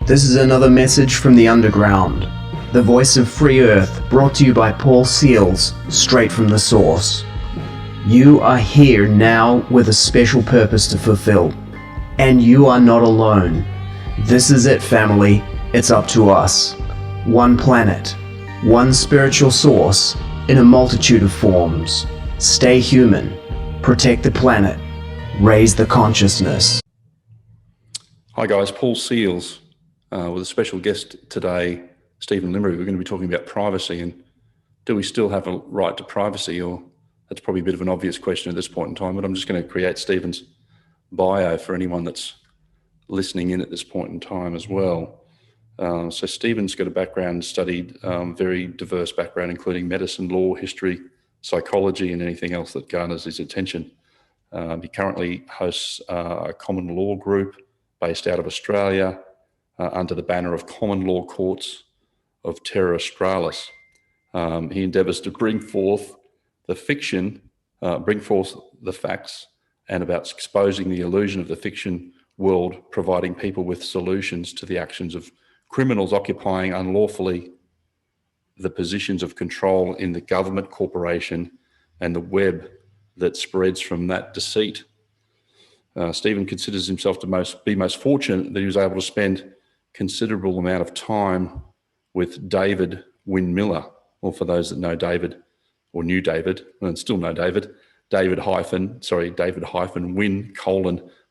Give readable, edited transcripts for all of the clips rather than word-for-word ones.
This is another message from the underground. The voice of Free Earth, brought to you by Paul Seils, straight from the source. You are here now with a special purpose to fulfill. And you are not alone. This is it, family. It's up to us. One planet, one spiritual source, in a multitude of forms. Stay human. Protect the planet. Raise the consciousness. Hi guys, Paul Seils with a special guest today, Stephen Lymbery. We're going to be talking about privacy and do we still have a right to privacy, or that's probably a bit of an obvious question at this point in time, but I'm just going to create Stephen's bio for anyone that's listening in at this point in time as well. So Stephen's got a background, studied very diverse background, including medicine, law, history, psychology, and anything else that garners his attention. He currently hosts a common law group based out of Australia under the banner of Common Law Courts of Terra, Australis. He endeavours to bring forth the fiction, bring forth the facts, and about exposing the illusion of the fiction world, providing people with solutions to the actions of criminals occupying unlawfully the positions of control in the government, corporation, and the web that spreads from that deceit. Stephen considers himself to be most fortunate that he was able to spend considerable amount of time with David-Wynn Miller, or for those that know David, or knew David, and still know David, David-Wynn,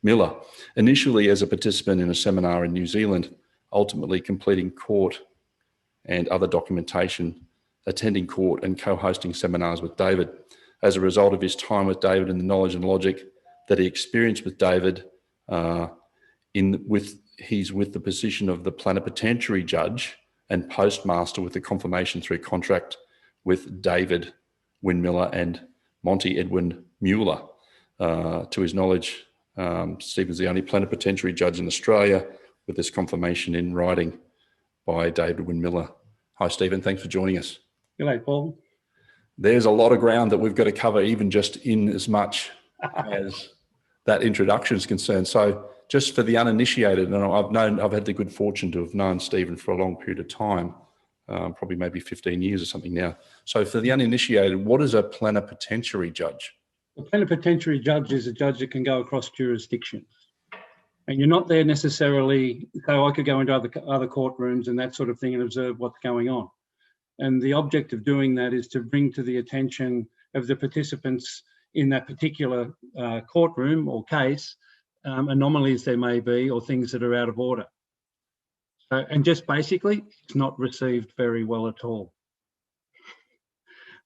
Miller, initially as a participant in a seminar in New Zealand, ultimately completing court and other documentation, attending court and co-hosting seminars with David. As a result of his time with David and the knowledge and logic that he experienced with David, he's with the position of the plenipotentiary judge and postmaster with the confirmation through contract with David-Wynn Miller and Monty Edwin Mueller. To his knowledge, Stephen's the only plenipotentiary judge in Australia with this confirmation in writing by David-Wynn Miller. Hi, Stephen. Thanks for joining us. G'day, Paul. There's a lot of ground that we've got to cover, even just in as much as that introduction is concerned. So just for the uninitiated, and I've had the good fortune to have known Stephen for a long period of time, probably maybe 15 years or something now. So for the uninitiated, what is a plenipotentiary judge? A plenipotentiary judge is a judge that can go across jurisdictions. And you're not there necessarily, so I could go into other courtrooms and that sort of thing and observe what's going on. And the object of doing that is to bring to the attention of the participants in that particular courtroom or case, anomalies there may be or things that are out of order. And just basically, it's not received very well at all.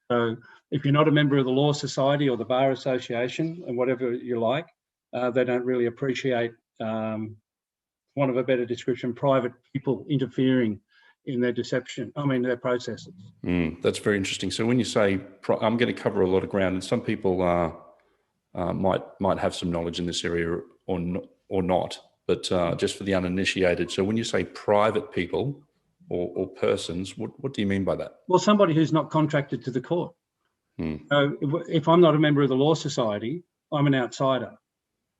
So if you're not a member of the Law Society or the Bar Association and whatever you like, they don't really appreciate, want of a better description, private people interfering in their their processes. That's very interesting. So when you say, I'm going to cover a lot of ground, and some people might have some knowledge in this area or not, but just for the uninitiated. So when you say private people or persons, what do you mean by that? Well, somebody who's not contracted to the court. So if I'm not a member of the Law Society, I'm an outsider.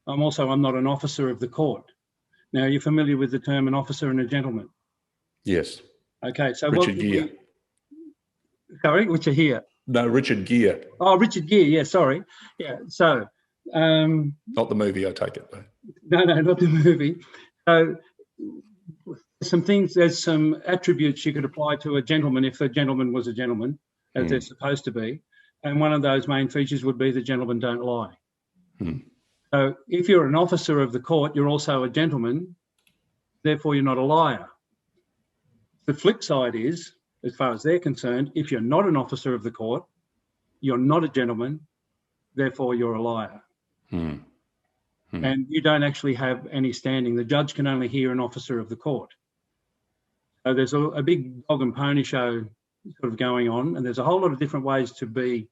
I'm not an officer of the court. Now, you're familiar with the term an officer and a gentleman? Yes. Okay, so Richard Gere. Sorry, which are here? No, Richard Gere. Oh, Richard Gere, yeah, sorry. Yeah, so... not the movie, I take it, though. No, not the movie. So there's some attributes you could apply to a gentleman if a gentleman was a gentleman, as they're supposed to be. And one of those main features would be the gentlemen don't lie. So if you're an officer of the court, you're also a gentleman, therefore you're not a liar. The flip side is, as far as they're concerned, if you're not an officer of the court, you're not a gentleman, therefore you're a liar. And you don't actually have any standing. The judge can only hear an officer of the court. So there's a big dog and pony show sort of going on, and there's a whole lot of different ways to be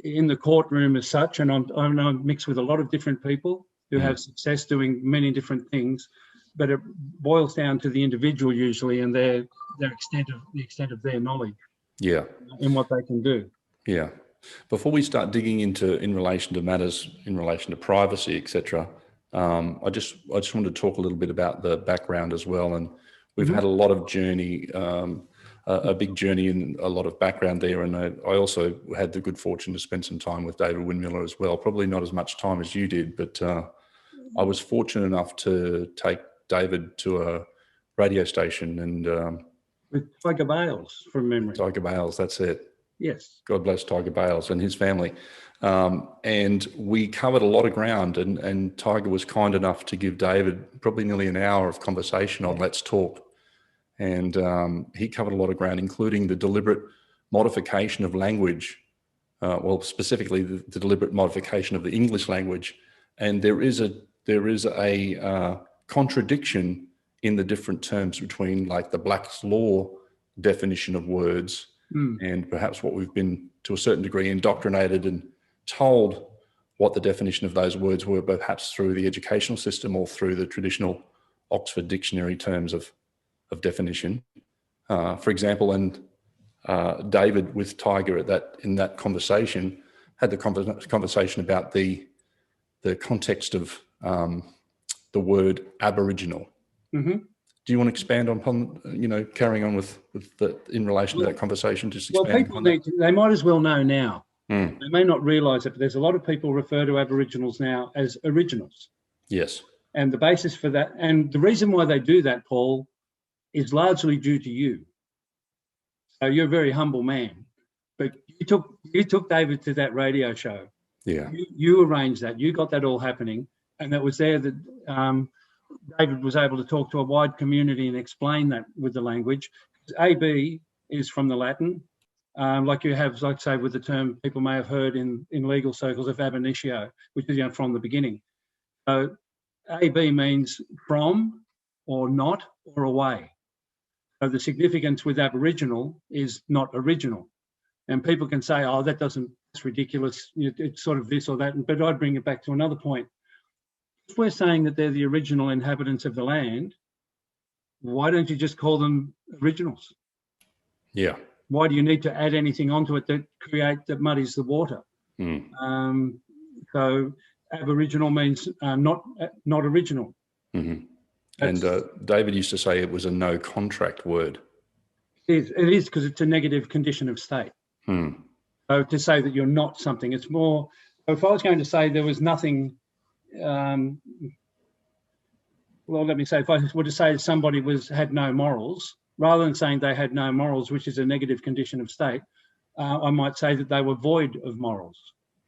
in the courtroom as such. And I'm mixed with a lot of different people who have success doing many different things, but it boils down to the individual usually and the extent of their knowledge. Yeah. In what they can do. Yeah. Before we start digging into in relation to matters in relation to privacy, etc., I just wanted to talk a little bit about the background as well. And we've had a lot of journey, a big journey and a lot of background there. And I also had the good fortune to spend some time with David-Wynn as well. Probably not as much time as you did, but I was fortunate enough to take David to a radio station and with Tiger Bales, from memory. Tiger Bales, that's it. Yes. God bless Tiger Bales and his family. And we covered a lot of ground, and Tiger was kind enough to give David probably nearly an hour of conversation on Let's Talk. And he covered a lot of ground, including the deliberate modification of language, well, specifically the deliberate modification of the English language. And there is a contradiction in the different terms between, like, the Black's Law definition of words and perhaps what we've been, to a certain degree, indoctrinated and told what the definition of those words were, perhaps through the educational system or through the traditional Oxford Dictionary terms of definition. For example, and David with Tiger in that conversation had the conversation about the context of the word Aboriginal. Mm-hmm. Do you want to expand upon, carrying on with in relation to that conversation? Just expand. Well, people they might as well know now. They may not realise it, but there's a lot of people refer to Aboriginals now as originals. Yes. And the basis for that, and the reason why they do that, Paul, is largely due to you. So you're a very humble man, but you took David to that radio show. Yeah. You arranged that. You got that all happening, and that was there that David was able to talk to a wide community and explain that with the language. AB is from the Latin, like you have, like say, with the term people may have heard in legal circles of ab initio, which is from the beginning. So AB means from, or not, or away. So the significance with Aboriginal is not original. And people can say, oh, that's ridiculous. It's sort of this or that. But I'd bring it back to another point. If we're saying that they're the original inhabitants of the land, why don't you just call them originals? Yeah. Why do you need to add anything onto it that muddies the water? So Aboriginal means not original. Mm-hmm. And David used to say it was a no contract word. It is because it's a negative condition of state. So to say that you're not something, it's more. If I was going to say there was nothing. Well, let me say, if I were to say somebody had no morals, rather than saying they had no morals, which is a negative condition of state, I might say that they were void of morals.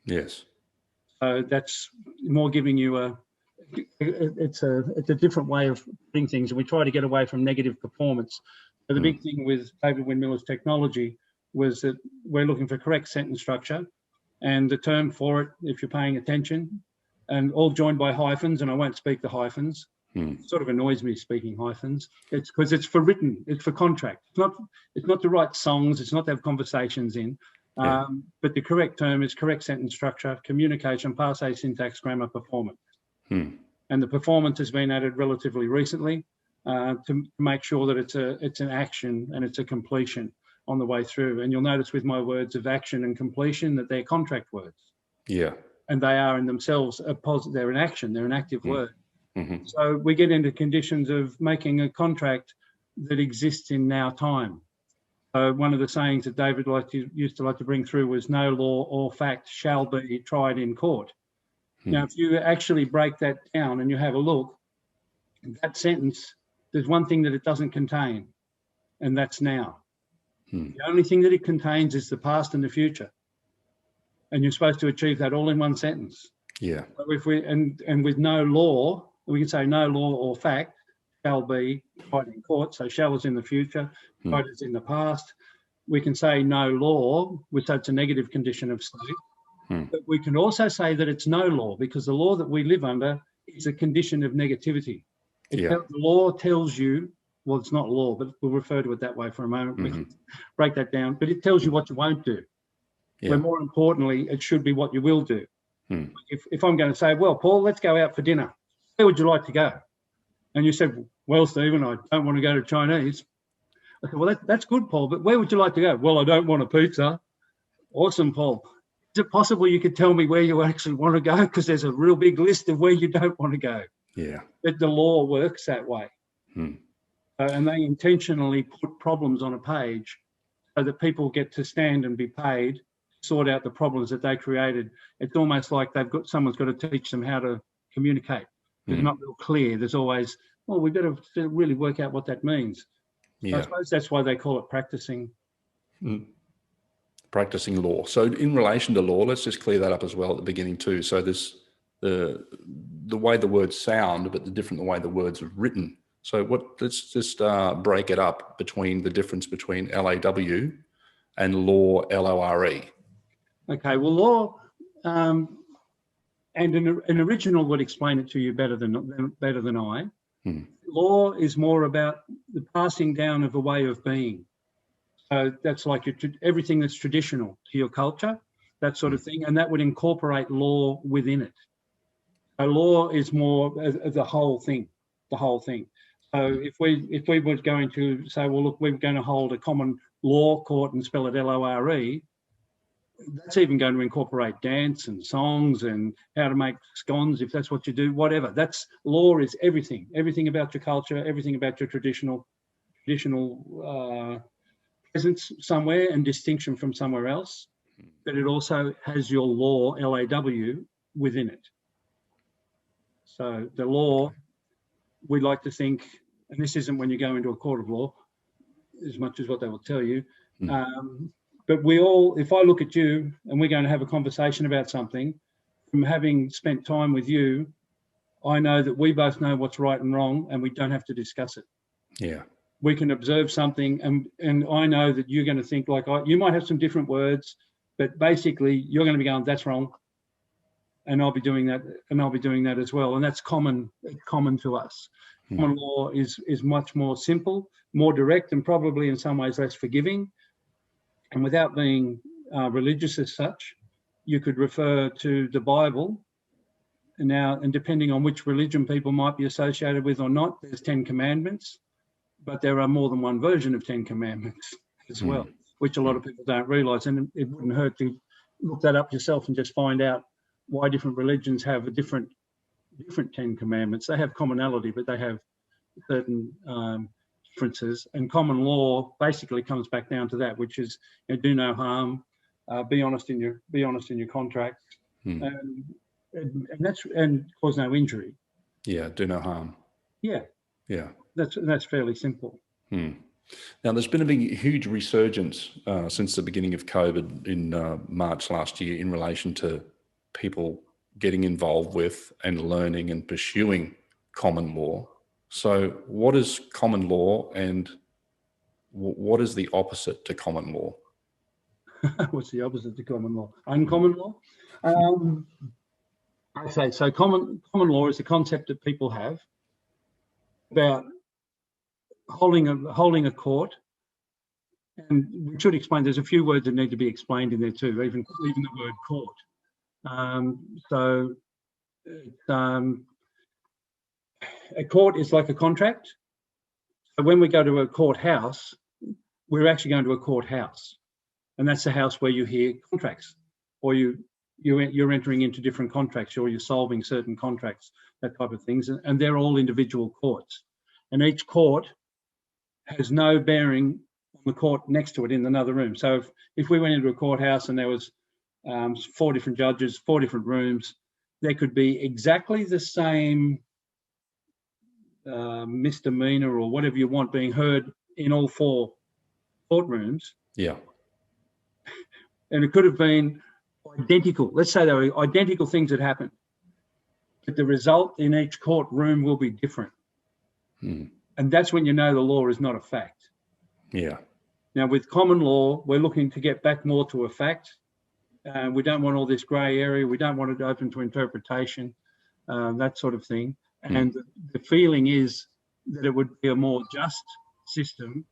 Yes. So that's more giving you it's a different way of putting things, and we try to get away from negative performance. So the big thing with David-Wynn technology was that we're looking for correct sentence structure, and the term for it, if you're paying attention, and all joined by hyphens, and I won't speak the hyphens. It sort of annoys me speaking hyphens. It's because it's for written, it's for contract. It's not to write songs, it's not to have conversations in. But the correct term is correct sentence structure, communication, passe, syntax, grammar, performance. And the performance has been added relatively recently to make sure that it's an action and it's a completion on the way through. And you'll notice with my words of action and completion that they're contract words. Yeah. And they are in themselves they're an action, they're an active word. Mm-hmm. So we get into conditions of making a contract that exists in now time. One of the sayings that David used to like to bring through was no law or fact shall be tried in court. Now, if you actually break that down and you have a look, that sentence, there's one thing that it doesn't contain, and that's now. The only thing that it contains is the past and the future. And you're supposed to achieve that all in one sentence. Yeah. So if and with no law, we can say no law or fact shall be tried in court. So shall is in the future, tried is in the past. We can say no law, which that's a negative condition of state. But we can also say that it's no law, because the law that we live under is a condition of negativity. The law tells you, well, it's not law, but we'll refer to it that way for a moment. We can break that down, but it tells you what you won't do. Yeah. Where more importantly, it should be what you will do. If I'm going to say, well, Paul, let's go out for dinner. Where would you like to go? And you said, well, Stephen, I don't want to go to Chinese. I said, well, that's good, Paul, but where would you like to go? Well, I don't want a pizza. Awesome, Paul. Is it possible you could tell me where you actually want to go? Because there's a real big list of where you don't want to go. Yeah. But the law works that way. And they intentionally put problems on a page so that people get to stand and be paid to sort out the problems that they created. It's almost like someone's got to teach them how to communicate. It's not real clear. There's always, well, we've got to really work out what that means. Yeah. So I suppose that's why they call it practicing. Practicing law. So in relation to law, let's just clear that up as well at the beginning too. So there's the way the words sound, but the way the words are written. So let's just break it up between the difference between LAW and law, LORE. Okay, well, law, and an original would explain it to you better than I. Law is more about the passing down of a way of being. So that's like everything that's traditional to your culture, that sort of thing, and that would incorporate law within it. So law is more the whole thing, So if we were going to say, well, look, we're going to hold a common law court and spell it LORE, that's even going to incorporate dance and songs and how to make scones, if that's what you do, whatever. That's law is everything about your culture, everything about your traditional presence somewhere and distinction from somewhere else. But it also has your law, LAW, within it. So the law, we like to think, and this isn't when you go into a court of law, as much as what they will tell you, but if I look at you and we're going to have a conversation about something, from having spent time with you, I know that we both know what's right and wrong and we don't have to discuss it. Yeah. We can observe something and I know that you're going to think like, you might have some different words, but basically you're going to be going, that's wrong. And I'll be doing that, and I'll be doing that as well. And that's common to us. Common law is much more simple, more direct, and probably in some ways less forgiving. And without being religious as such, you could refer to the Bible. And depending on which religion people might be associated with or not, there's 10 commandments, but there are more than one version of 10 commandments as well, which a lot of people don't realise. And it wouldn't hurt to look that up yourself and just find out why different religions have a different 10 commandments. They have commonality, but they have certain differences. And common law basically comes back down to that, which is do no harm, be honest in your contracts, and cause no injury. Yeah, do no harm. Yeah. That's fairly simple. Now, there's been a huge resurgence since the beginning of COVID in March last year in relation to people getting involved with and learning and pursuing common law. So what is common law and what is the opposite to common law? What's the opposite to common law? Uncommon law? I say, so common law is a concept that people have about holding a court. And we should explain, there's a few words that need to be explained in there too, even the word court. A court is like a contract. So when we go to a courthouse, we're actually going to a courthouse, and that's the house where you hear contracts, or you're entering into different contracts, or you're solving certain contracts, that type of things, and they're all individual courts, and each court has no bearing on the court next to it in another room. So if we went into a courthouse and there was 4 different judges, 4 different rooms, there could be exactly the same misdemeanor or whatever you want being heard in all 4 courtrooms. Yeah. And it could have been identical. Let's say there were identical things that happened, but the result in each courtroom will be different. And that's when you know the law is not a fact. Yeah. Now, with common law, we're looking to get back more to a fact. We don't want all this grey area. We don't want it open to interpretation, that sort of thing. And the feeling is that it would be a more just system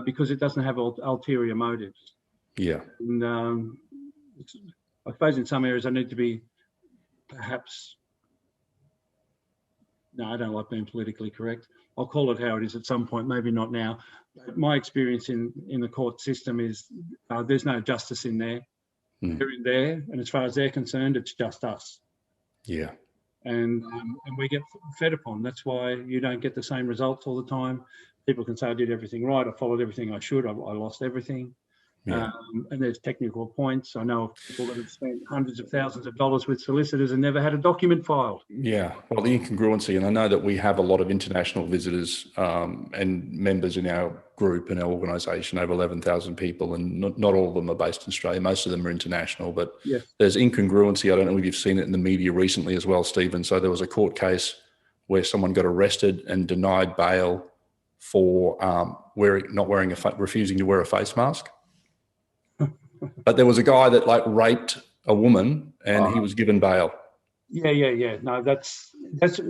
because it doesn't have ulterior motives. Yeah. And I suppose in some areas I need to be perhaps, no, I don't like being politically correct. I'll call it how it is at some point, maybe not now. But my experience in the court system is there's no justice in there. They're in there, and as far as they're concerned, it's just us. Yeah. And we get fed upon. That's why you don't get the same results all the time. People can say, I did everything right, I followed everything I should, I lost everything. Yeah. And there's technical points. I know of people that have spent hundreds of thousands of dollars with solicitors and never had a document filed. Yeah, well, the incongruency, and I know that we have a lot of international visitors and members in our group and our organisation, over 11,000 people, and not all of them are based in Australia. Most of them are international, but Yes. There's incongruency. I don't know if you've seen it in the media recently as well, Stephen. So there was a court case where someone got arrested and denied bail for refusing to wear a face mask. But there was a guy that raped a woman and he was given bail. Yeah. No, that's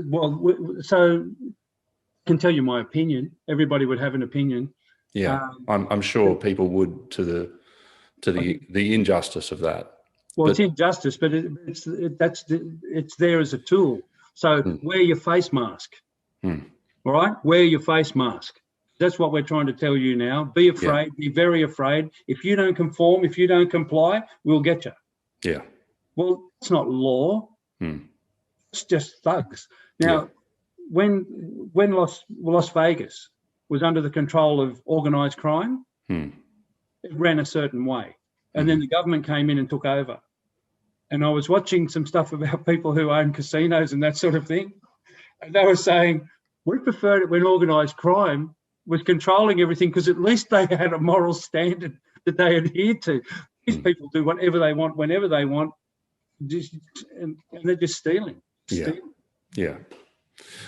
well. So I can tell you my opinion. Everybody would have an opinion. Yeah, I'm sure people would to the injustice of that. Well, it's injustice, but it's there as a tool. So wear your face mask. All right, wear your face mask. That's what we're trying to tell you now. Be afraid. Be very afraid. If you don't conform, if you don't comply, we'll get you. Yeah. Well, it's not law. It's just thugs. Now, when Las Vegas was under the control of organised crime, it ran a certain way. And then the government came in and took over. And I was watching some stuff about people who own casinos and that sort of thing. And they were saying, we preferred it when organised crime was controlling everything because at least they had a moral standard that they adhered to. These people do whatever they want, whenever they want, and they're just stealing. Yeah.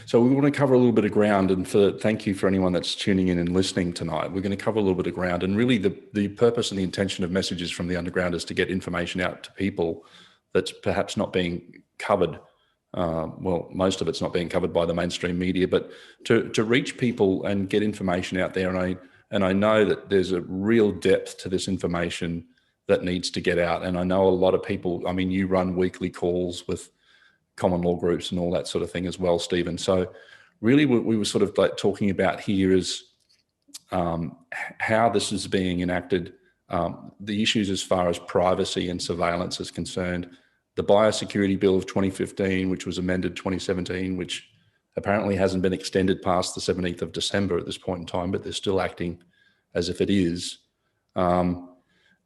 So we want to cover a little bit of ground, and thank you for anyone that's tuning in and listening tonight. We're going to cover a little bit of ground, and really the purpose and the intention of Messages from the Underground is to get information out to people that's perhaps not being covered. Well, most of it's not being covered by the mainstream media, but to reach people and get information out there. And I know that there's a real depth to this information that needs to get out. And I know a lot of people, I mean, you run weekly calls with common law groups and all that sort of thing as well, Stephen. So really what we were sort of talking about here is how this is being enacted, the issues as far as privacy and surveillance is concerned, the Biosecurity Bill of 2015, which was amended 2017, which apparently hasn't been extended past the 17th of December at this point in time, but they're still acting as if it is.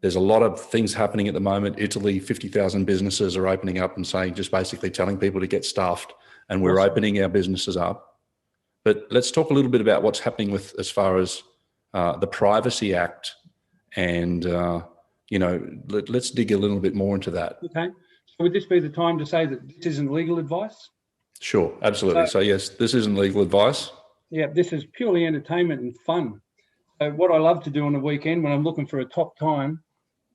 There's a lot of things happening at the moment. Italy, 50,000 businesses are opening up and saying, just basically telling people to get stuffed, and we're opening our businesses up. But let's talk a little bit about what's happening with as far as the Privacy Act, and let's dig a little bit more into that. Okay. So would this be the time to say that this isn't legal advice? Sure, absolutely. So yes, this isn't legal advice. Yeah, this is purely entertainment and fun. So what I love to do on the weekend when I'm looking for a top time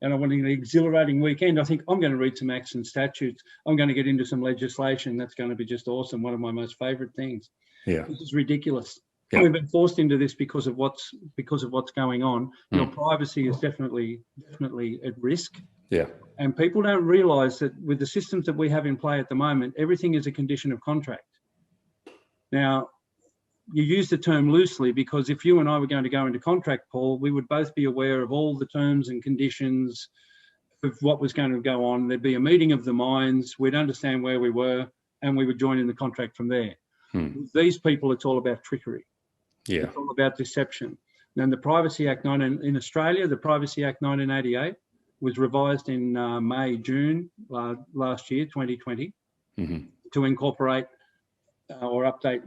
and I want an exhilarating weekend, I think I'm going to read some acts and statutes. I'm going to get into some legislation. That's going to be just awesome. One of my most favourite things. Yeah, this is ridiculous. Yeah. We've been forced into this because of what's going on. Your privacy is definitely at risk. Yeah. And people don't realise that with the systems that we have in play at the moment, everything is a condition of contract. Now, you use the term loosely because if you and I were going to go into contract, Paul, we would both be aware of all the terms and conditions of what was going to go on. There'd be a meeting of the minds. We'd understand where we were and we would join in the contract from there. With these people, it's all about trickery. Yeah. It's all about deception. And the Privacy Act in Australia, the Privacy Act 1988 was revised in June last year, 2020, to incorporate or update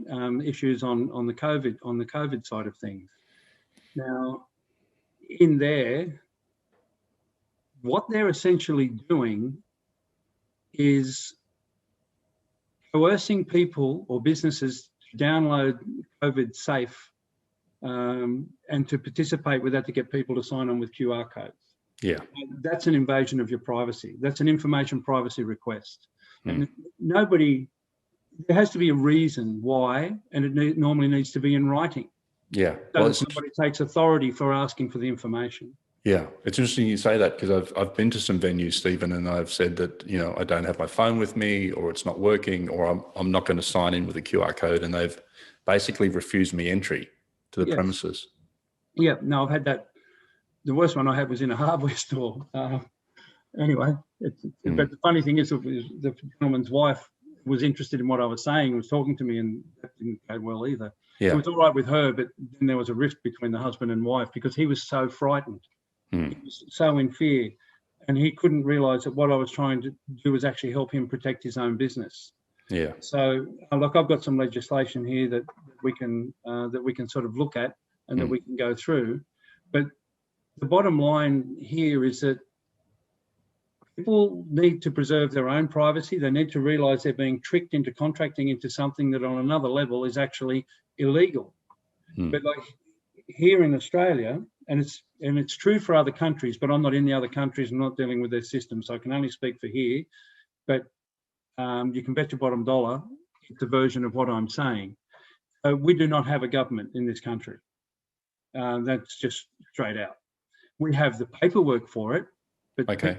issues on the COVID side of things. Now, in there, what they're essentially doing is coercing people or businesses to download COVID safe and to participate with that to get people to sign on with QR codes. Yeah. That's an invasion of your privacy. That's an information privacy request. And there has to be a reason why, and it normally needs to be in writing. Yeah. So somebody takes authority for asking for the information. Yeah, it's interesting you say that because I've been to some venues, Stephen, and I've said that, I don't have my phone with me or it's not working or I'm not going to sign in with a QR code, and they've basically refused me entry to the premises. Yeah, no, I've had that. The worst one I had was in a hardware store. Anyway, but the funny thing is, the gentleman's wife was interested in what I was saying, was talking to me, and that didn't go well either. Yeah. It was all right with her, but then there was a rift between the husband and wife because he was so frightened. He was so in fear, and he couldn't realise that what I was trying to do was actually help him protect his own business. Yeah. So, look, I've got some legislation here that we can sort of look at and that we can go through. But the bottom line here is that people need to preserve their own privacy. They need to realise they're being tricked into contracting into something that on another level is actually illegal. But like here in Australia, and it's true for other countries, but I'm not in the other countries, I'm not dealing with their systems, so I can only speak for here. But you can bet your bottom dollar it's a version of what I'm saying. We do not have a government in this country. That's just straight out. We have the paperwork for it. But okay.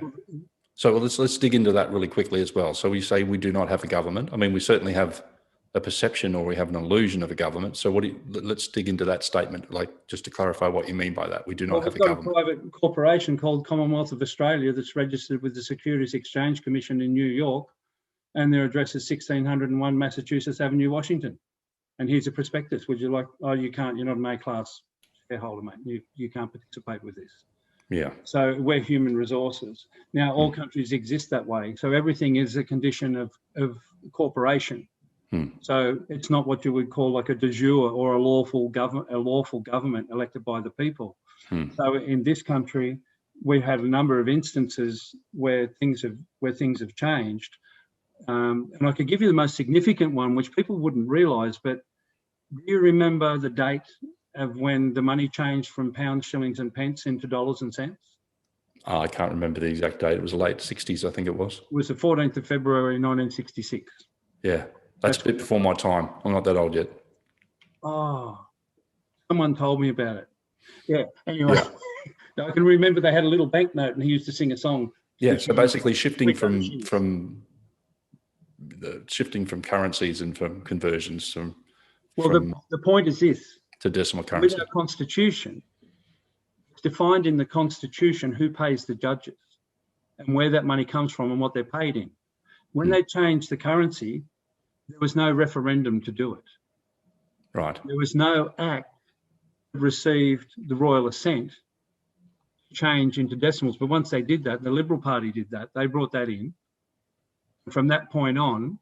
So let's dig into that really quickly as well. So we say we do not have a government. I mean, we certainly have a perception or we have an illusion of a government. So let's dig into that statement, like just to clarify what you mean by that. We do not have a government. We've got a private corporation called Commonwealth of Australia that's registered with the Securities Exchange Commission in New York, and their address is 1601 Massachusetts Avenue, Washington. And here's a prospectus. Would you like? Oh, you can't. You're not an A-class shareholder, mate. You can't participate with this. Yeah. So we're human resources. Now, all countries exist that way. So everything is a condition of corporation. So it's not what you would call like a de jure or a lawful government elected by the people. So in this country, we've had a number of instances where things have changed. And I could give you the most significant one, which people wouldn't realise, but do you remember the date of when the money changed from pounds, shillings and pence into dollars and cents? Oh, I can't remember the exact date. It was the late 60s, I think it was. It was the 14th of February, 1966. Yeah, that's a bit before my time. I'm not that old yet. Oh, someone told me about it. Yeah, anyway, I can remember they had a little banknote and he used to sing a song. Yeah, so basically shifting from currencies and from conversions the point is this. To decimal currency. With our constitution, it's defined in the constitution who pays the judges and where that money comes from and what they're paid in. When they changed the currency, there was no referendum to do it. Right. There was no act that received the royal assent to change into decimals. But once they did that, the Liberal Party did that, they brought that in. From that point on,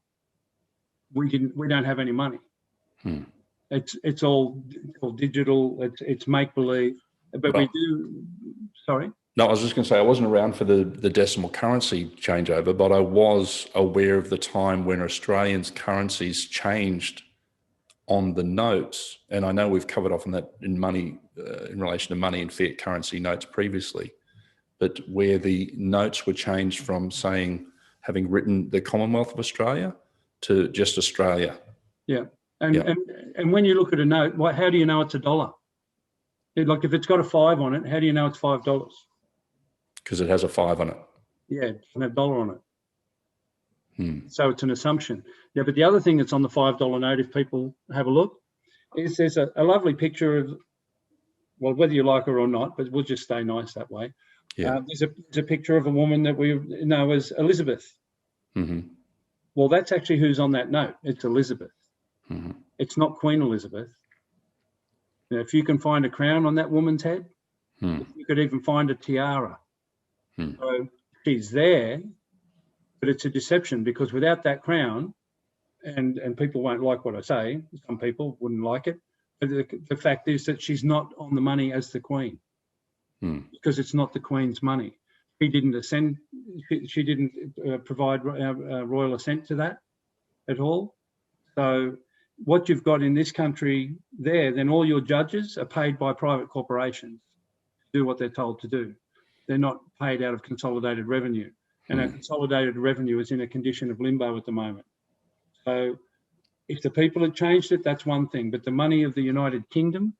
we don't have any money. It's all digital. It's make believe, but we do. Sorry. No, I was just going to say I wasn't around for the decimal currency changeover, but I was aware of the time when Australians' currencies changed on the notes, and I know we've covered off on that in money in relation to money and fiat currency notes previously, but where the notes were changed from saying having written the Commonwealth of Australia to just Australia. Yeah. And when you look at a note, how do you know it's a dollar? Like if it's got a 5 on it, how do you know it's $5? Because it has a 5 on it. Yeah, it doesn't have $1 on it. So it's an assumption. Yeah, but the other thing that's on the $5 note, if people have a look, is there's a lovely picture of, well, whether you like her or not, but we'll just stay nice that way. Yeah. There's a picture of a woman that we know as Elizabeth. Well, that's actually who's on that note. It's Elizabeth. It's not Queen Elizabeth. Now, if you can find a crown on that woman's head, you could even find a tiara. So she's there, but it's a deception because without that crown, and people won't like what I say, some people wouldn't like it, but the fact is that she's not on the money as the Queen because it's not the Queen's money. She didn't ascend, she didn't provide royal assent to that at all. So what you've got in this country there, then all your judges are paid by private corporations to do what they're told to do. They're not paid out of consolidated revenue. And our consolidated revenue is in a condition of limbo at the moment. So if the people had changed it, that's one thing. But the money of the United Kingdom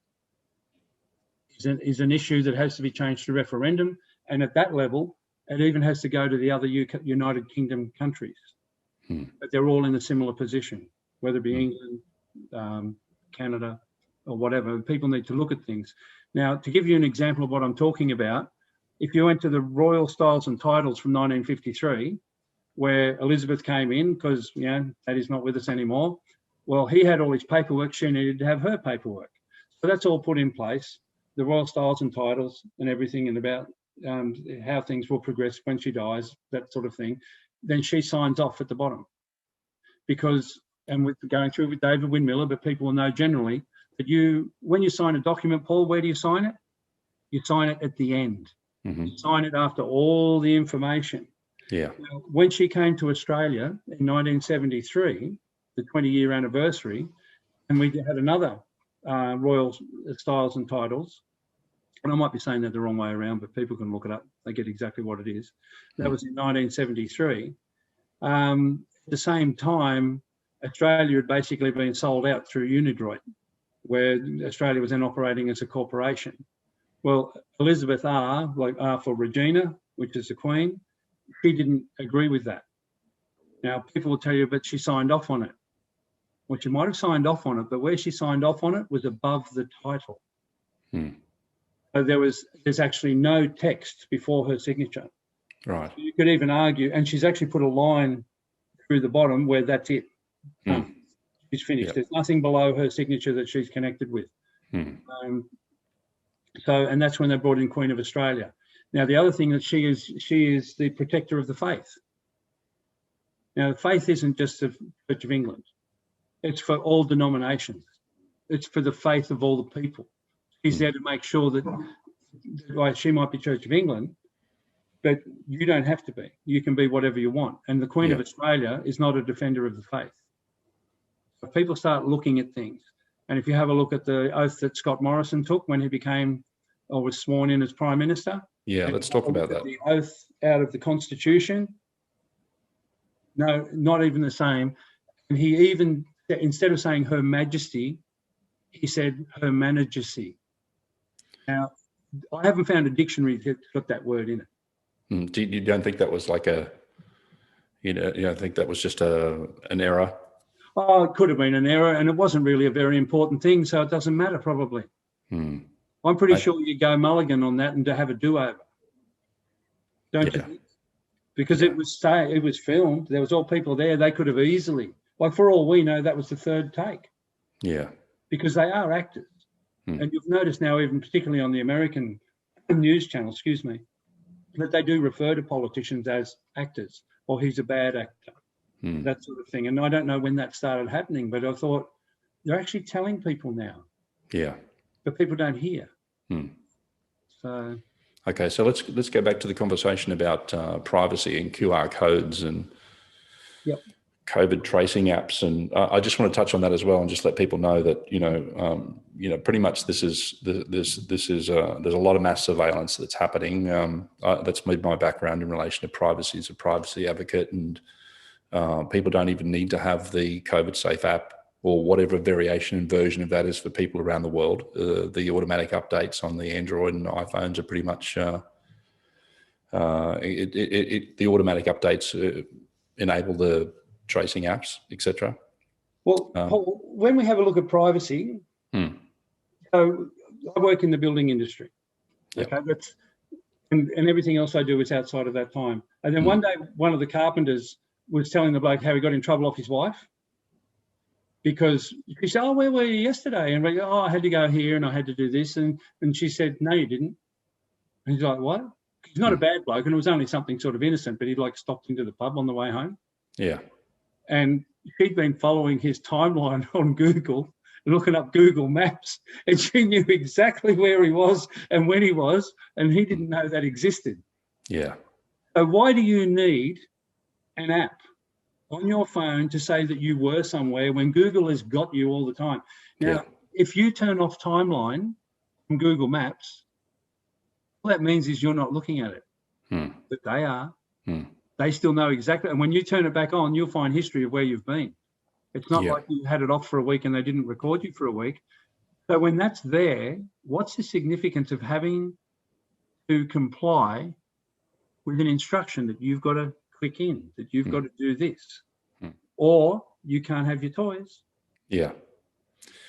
is an issue that has to be changed to referendum. And at that level, it even has to go to the other United Kingdom countries. But they're all in a similar position, whether it be England, Canada, or whatever. People need to look at things. Now, to give you an example of what I'm talking about, if you went to the Royal Styles and Titles from 1953, where Elizabeth came in, because, you know, Daddy's not with us anymore, well, he had all his paperwork. She needed to have her paperwork. So that's all put in place, the Royal Styles and Titles and everything, and about how things will progress when she dies, that sort of thing. Then she signs off at the bottom. Because, and we're going through with David-Wynn Miller, but people will know generally that when you sign a document, Paul, where do you sign it? You sign it at the end. Mm-hmm. You sign it after all the information. Yeah. Now, when she came to Australia in 1973, the 20-year anniversary, and we had another Royal Styles and Titles, and I might be saying that the wrong way around, but people can look it up. They get exactly what it is. That was in 1973. At the same time, Australia had basically been sold out through Unidroit, where Australia was then operating as a corporation. Well, Elizabeth R, like R for Regina, which is the Queen, she didn't agree with that. Now, people will tell you, but she signed off on it. Well, she might have signed off on it, but where she signed off on it was above the title. So there's actually no text before her signature. Right. You could even argue, and she's actually put a line through the bottom where that's it. She's finished. Yep. There's nothing below her signature that she's connected with. And that's when they brought in Queen of Australia. Now, the other thing that she is the protector of the faith. Now, the faith isn't just the Church of England. It's for all denominations. It's for the faith of all the people. She's there to make sure that, like, she might be Church of England, but you don't have to be. You can be whatever you want. And the Queen of Australia is not a defender of the faith. So people start looking at things. And if you have a look at the oath that Scott Morrison took when he became or was sworn in as Prime Minister. Yeah, let's talk about that. The oath out of the Constitution. No, not even the same. And he even, instead of saying Her Majesty, he said Her Managesty. Now, I haven't found a dictionary that's got that word in it. You don't think that was like you don't think that was just an error? Oh, it could have been an error, and it wasn't really a very important thing, so it doesn't matter probably. I'm pretty sure you go mulligan on that and to have a do-over. Don't you? Because it was filmed. There was all people there. They could have easily, like for all we know, that was the third take. Yeah. Because they are actors. And you've noticed now, even particularly on the American news channel, that they do refer to politicians as actors, or he's a bad actor, that sort of thing. And I don't know when that started happening, but I thought they're actually telling people now. Yeah. But people don't hear. So. Okay, so let's go back to the conversation about privacy and QR codes and COVID tracing apps, and I just want to touch on that as well, and just let people know that pretty much there's a lot of mass surveillance that's happening. That's my background in relation to privacy as a privacy advocate, and people don't even need to have the COVID Safe app or whatever variation and version of that is for people around the world. The automatic updates on the Android and iPhones are pretty much the automatic updates enable the tracing apps, etc. Well, Paul, when we have a look at privacy, so I work in the building industry. Okay, and everything else I do is outside of that time. And then one day, one of the carpenters was telling the bloke how he got in trouble off his wife because he said, "Oh, where were you yesterday?" And we go, "Oh, I had to go here and I had to do this." And she said, "No, you didn't." And he's like, "What?" He's not a bad bloke, and it was only something sort of innocent, but he'd like stopped into the pub on the way home. Yeah. And she'd been following his timeline on Google, looking up Google Maps, and she knew exactly where he was and when he was, and he didn't know that existed. Yeah. So why do you need an app on your phone to say that you were somewhere when Google has got you all the time? Now, if you turn off timeline from Google Maps, all that means is you're not looking at it, but they are. They still know exactly. And when you turn it back on, you'll find history of where you've been. It's not like you had it off for a week and they didn't record you for a week. So when that's there, what's the significance of having to comply with an instruction that you've got to click in, that you've got to do this, or you can't have your toys? Yeah.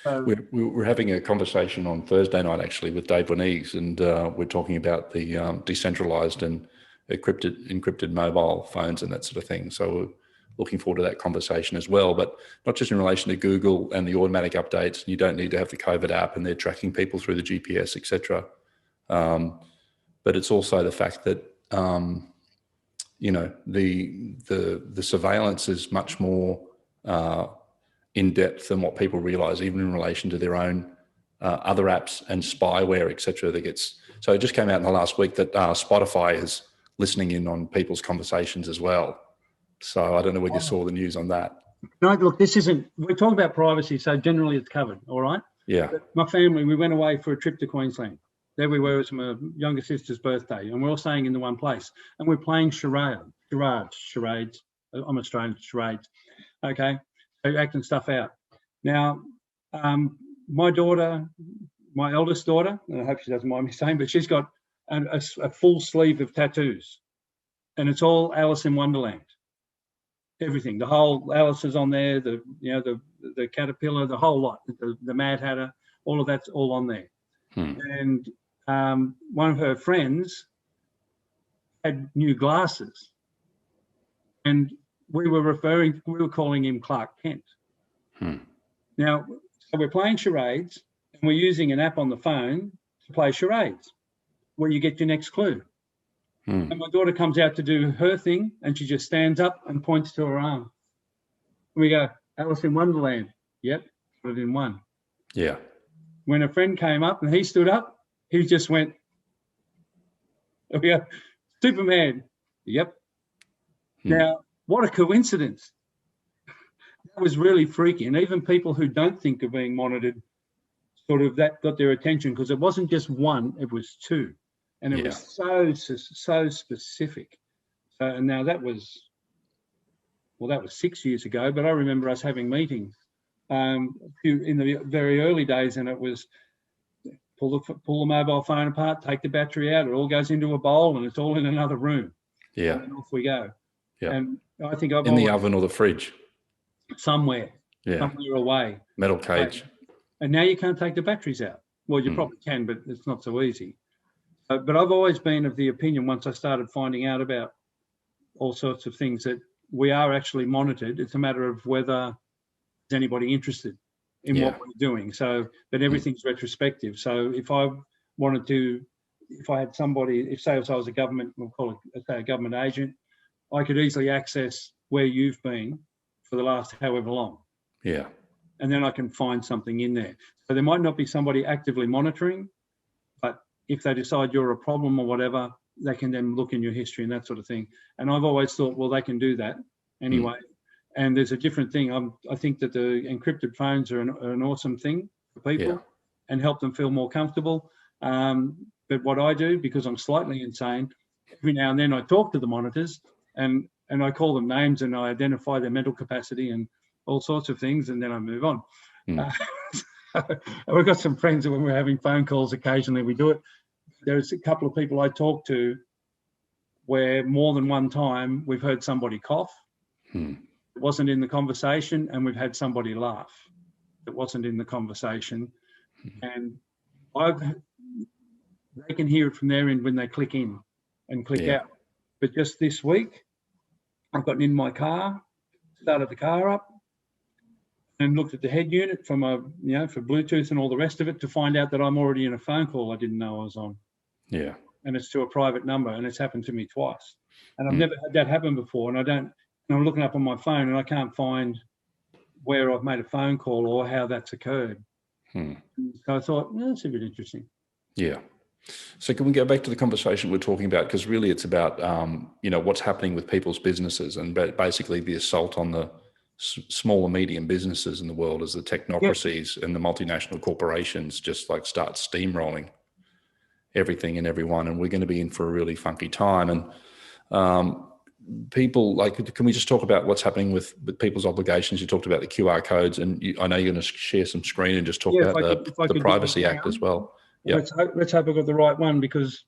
We were having a conversation on Thursday night, actually, with David-Wynn, and we're talking about the decentralized and encrypted mobile phones and that sort of thing. So we're looking forward to that conversation as well, but not just in relation to Google and the automatic updates. You don't need to have the COVID app and they're tracking people through the GPS, etc. But it's also the fact that, you know, the surveillance is much more in depth than what people realize, even in relation to their own other apps and spyware, etc. That gets, so it just came out in the last week that Spotify is listening in on people's conversations as well. So I don't know whether you saw the news on that. No, look, this isn't, we're talking about privacy, so generally it's covered, all right? Yeah. But my family, we went away for a trip to Queensland. There we were, it was my younger sister's birthday, and we're all staying in the one place. And we're playing charades. I'm Australian, charades. Okay, so acting stuff out. Now, my daughter, my eldest daughter, and I hope she doesn't mind me saying, but she's got a full sleeve of tattoos, and it's all Alice in Wonderland. Everything, the whole Alice is on there, the caterpillar, the whole lot, the Mad Hatter, all of that's all on there. And one of her friends had new glasses, and we were calling him Clark Kent. Now, so we're playing charades, and we're using an app on the phone to play charades, where you get your next clue. And my daughter comes out to do her thing, and she just stands up and points to her arm. And we go, Alice in Wonderland. Yep, put it in one. Yeah. When a friend came up and he stood up, he just went, oh yeah, Superman. Yep. Now, what a coincidence. That was really freaky. And even people who don't think of being monitored, sort of that got their attention, because it wasn't just one, it was two. And it was so specific. And now that was 6 years ago, but I remember us having meetings in the very early days, and it was pull the mobile phone apart, take the battery out, it all goes into a bowl, and it's all in another room. Yeah. And off we go. Yeah. And I think I've in the oven or the fridge. Somewhere away. Metal cage. And now you can't take the batteries out. Well, you probably can, but it's not so easy. But I've always been of the opinion, once I started finding out about all sorts of things, that we are actually monitored. It's a matter of whether there's anybody interested in what we're doing. So, but everything's retrospective. So if I wanted to, if I had somebody, say if I was a government, we'll call it a government agent, I could easily access where you've been for the last however long. Yeah. And then I can find something in there. So there might not be somebody actively monitoring, but if they decide you're a problem or whatever, they can then look in your history and that sort of thing. And I've always thought, well, they can do that anyway. And there's a different thing. I think that the encrypted phones are an awesome thing for people and help them feel more comfortable. But what I do, because I'm slightly insane, every now and then I talk to the monitors and I call them names and I identify their mental capacity and all sorts of things, and then I move on. We've got some friends that when we're having phone calls, occasionally we do it. There's a couple of people I talk to where more than one time we've heard somebody cough. It wasn't in the conversation, and we've had somebody laugh that wasn't in the conversation. And they can hear it from their end when they click in and click out. But just this week, I've gotten in my car, started the car up, and looked at the head unit from for Bluetooth and all the rest of it to find out that I'm already in a phone call I didn't know I was on. Yeah. And it's to a private number, and it's happened to me twice. And I've never had that happen before, and I'm looking up on my phone and I can't find where I've made a phone call or how that's occurred. So I thought, that's a bit interesting. Yeah. So can we go back to the conversation we're talking about? Because really it's about, what's happening with people's businesses and basically the assault on the small and medium businesses in the world as the technocracies and the multinational corporations just like start steamrolling everything and everyone. And we're going to be in for a really funky time. And people, can we just talk about what's happening with people's obligations? You talked about the QR codes, and I know you're going to share some screen and just talk about the Privacy Act as well. Yeah. Let's hope I've got the right one, because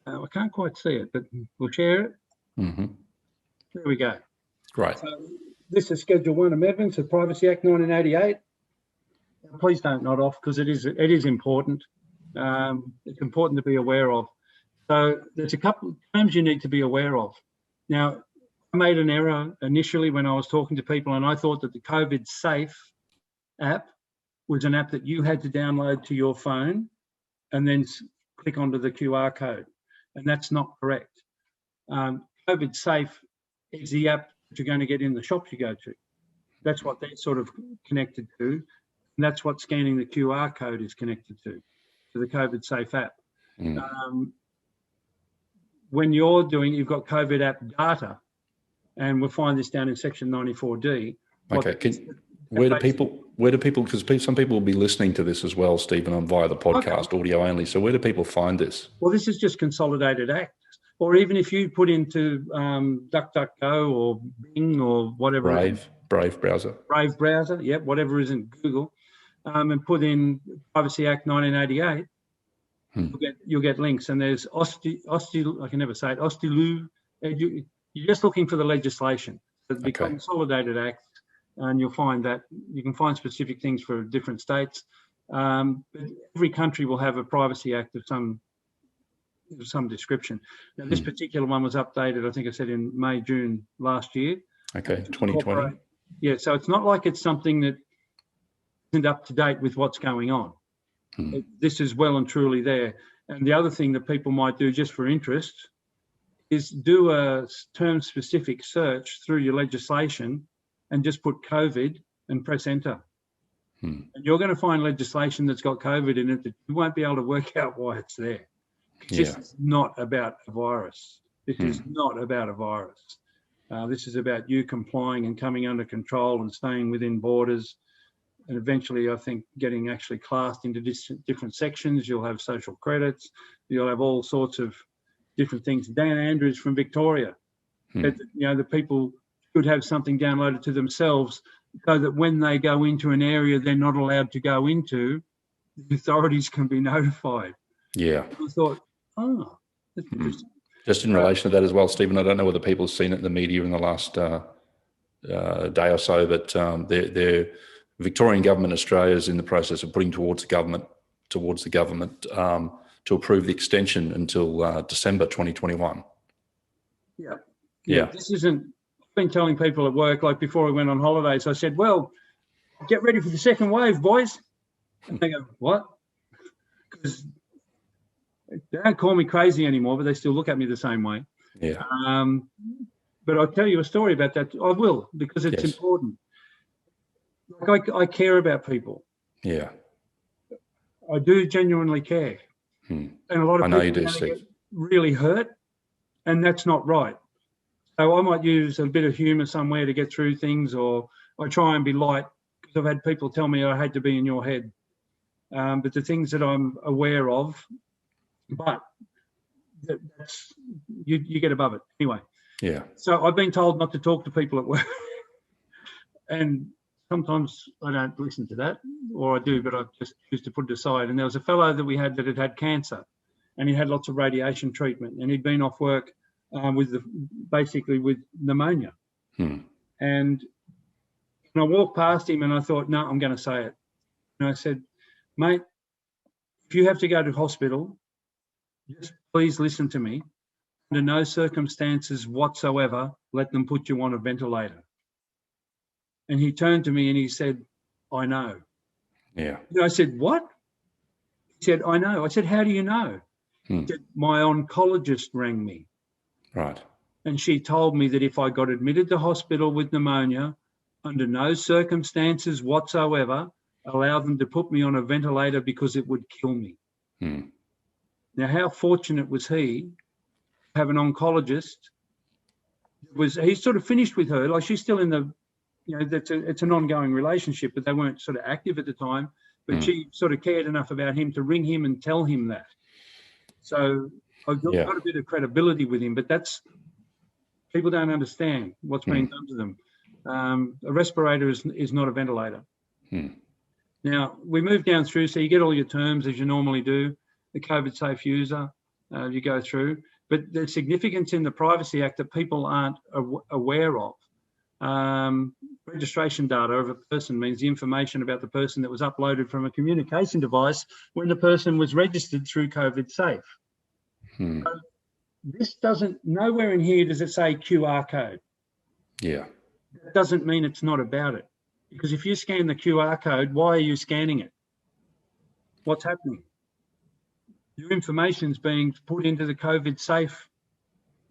I can't quite see it, but we'll share it. There we go. Great. So this is Schedule 1 amendments of Privacy Act 1988. please don't nod off, because it is important. It's important to be aware of. So there's a couple of terms you need to be aware of. Now, I made an error initially when I was talking to people, and I thought that the COVID Safe app was an app that you had to download to your phone and then click onto the QR code, and that's not correct. COVID Safe is the app that you're going to get in the shops you go to. That's what they're sort of connected to, and that's what scanning the QR code is connected to the COVID Safe app. When you're doing, you've got COVID app data, and we'll find this down in section 94D. Okay, where do people, because some people will be listening to this as well, Stephen, via the podcast, audio only. So where do people find this? Well, this is just Consolidated Acts. Or even if you put into DuckDuckGo or Bing or whatever. Brave browser. Brave browser, yep, whatever is in Google, and put in Privacy Act 1988, you'll get links. And there's I can never say it, Austilu. You're just looking for the legislation. So the Consolidated Act, and you'll find that you can find specific things for different states. But every country will have a Privacy Act of some description. Now, this particular one was updated, I think I said in May, June last year. Okay, 2020. Yeah, so it's not like it's something that isn't up to date with what's going on. This is well and truly there. And the other thing that people might do just for interest is do a term-specific search through your legislation and just put COVID and press enter. And you're going to find legislation that's got COVID in it that you won't be able to work out why it's there. This is not about a virus. This is not about a virus. This is about you complying and coming under control and staying within borders. And eventually, I think, getting actually classed into different sections. You'll have social credits. You'll have all sorts of different things. Dan Andrews from Victoria said that, the people should have something downloaded to themselves so that when they go into an area they're not allowed to go into, the authorities can be notified. Yeah. I thought, that's interesting. Just in relation to that as well, Stephen, I don't know whether people have seen it in the media in the last day or so, but the Victorian government, Australia, is in the process of putting towards the government to approve the extension until December 2021. Yeah. This isn't. I've been telling people at work, like before we went on holidays, I said, "Well, get ready for the second wave, boys." And they go, "What?" Because they don't call me crazy anymore, but they still look at me the same way. Yeah. But I'll tell you a story about that. I will, because it's important. Like I care about people. Yeah. I do genuinely care. And a lot of people you do, get really hurt, and that's not right. So I might use a bit of humour somewhere to get through things, or I try and be light, because I've had people tell me I hate to be in your head. But the things that I'm aware of, but that's you get above it anyway. Yeah. So I've been told not to talk to people at work, and sometimes I don't listen to that, or I do, but I just used to put it aside. And there was a fellow that we had that had cancer, and he had lots of radiation treatment, and he'd been off work basically with pneumonia. And I walked past him, and I thought, no, I'm going to say it. And I said, mate, if you have to go to hospital, just please listen to me. Under no circumstances whatsoever, let them put you on a ventilator. And he turned to me and he said, I know. Yeah. And I said, what? He said, I know. I said, how do you know? He said, my oncologist rang me. Right. And she told me that if I got admitted to hospital with pneumonia, under no circumstances whatsoever, allow them to put me on a ventilator because it would kill me. Now, how fortunate was he to have an oncologist? He's sort of finished with her, like she's still in the, it's an ongoing relationship, but they weren't sort of active at the time. But she sort of cared enough about him to ring him and tell him that. So I've got a bit of credibility with him, but people don't understand what's being done to them. A respirator is not a ventilator. Now, we move down through, so you get all your terms as you normally do, the COVID safe user, you go through. But the significance in the Privacy Act that people aren't aware of registration data of a person means the information about the person that was uploaded from a communication device when the person was registered through COVID Safe. So this doesn't, nowhere in here does it say QR code. Yeah. That doesn't mean it's not about it. Because if you scan the QR code, why are you scanning it? What's happening? Your information's being put into the COVID Safe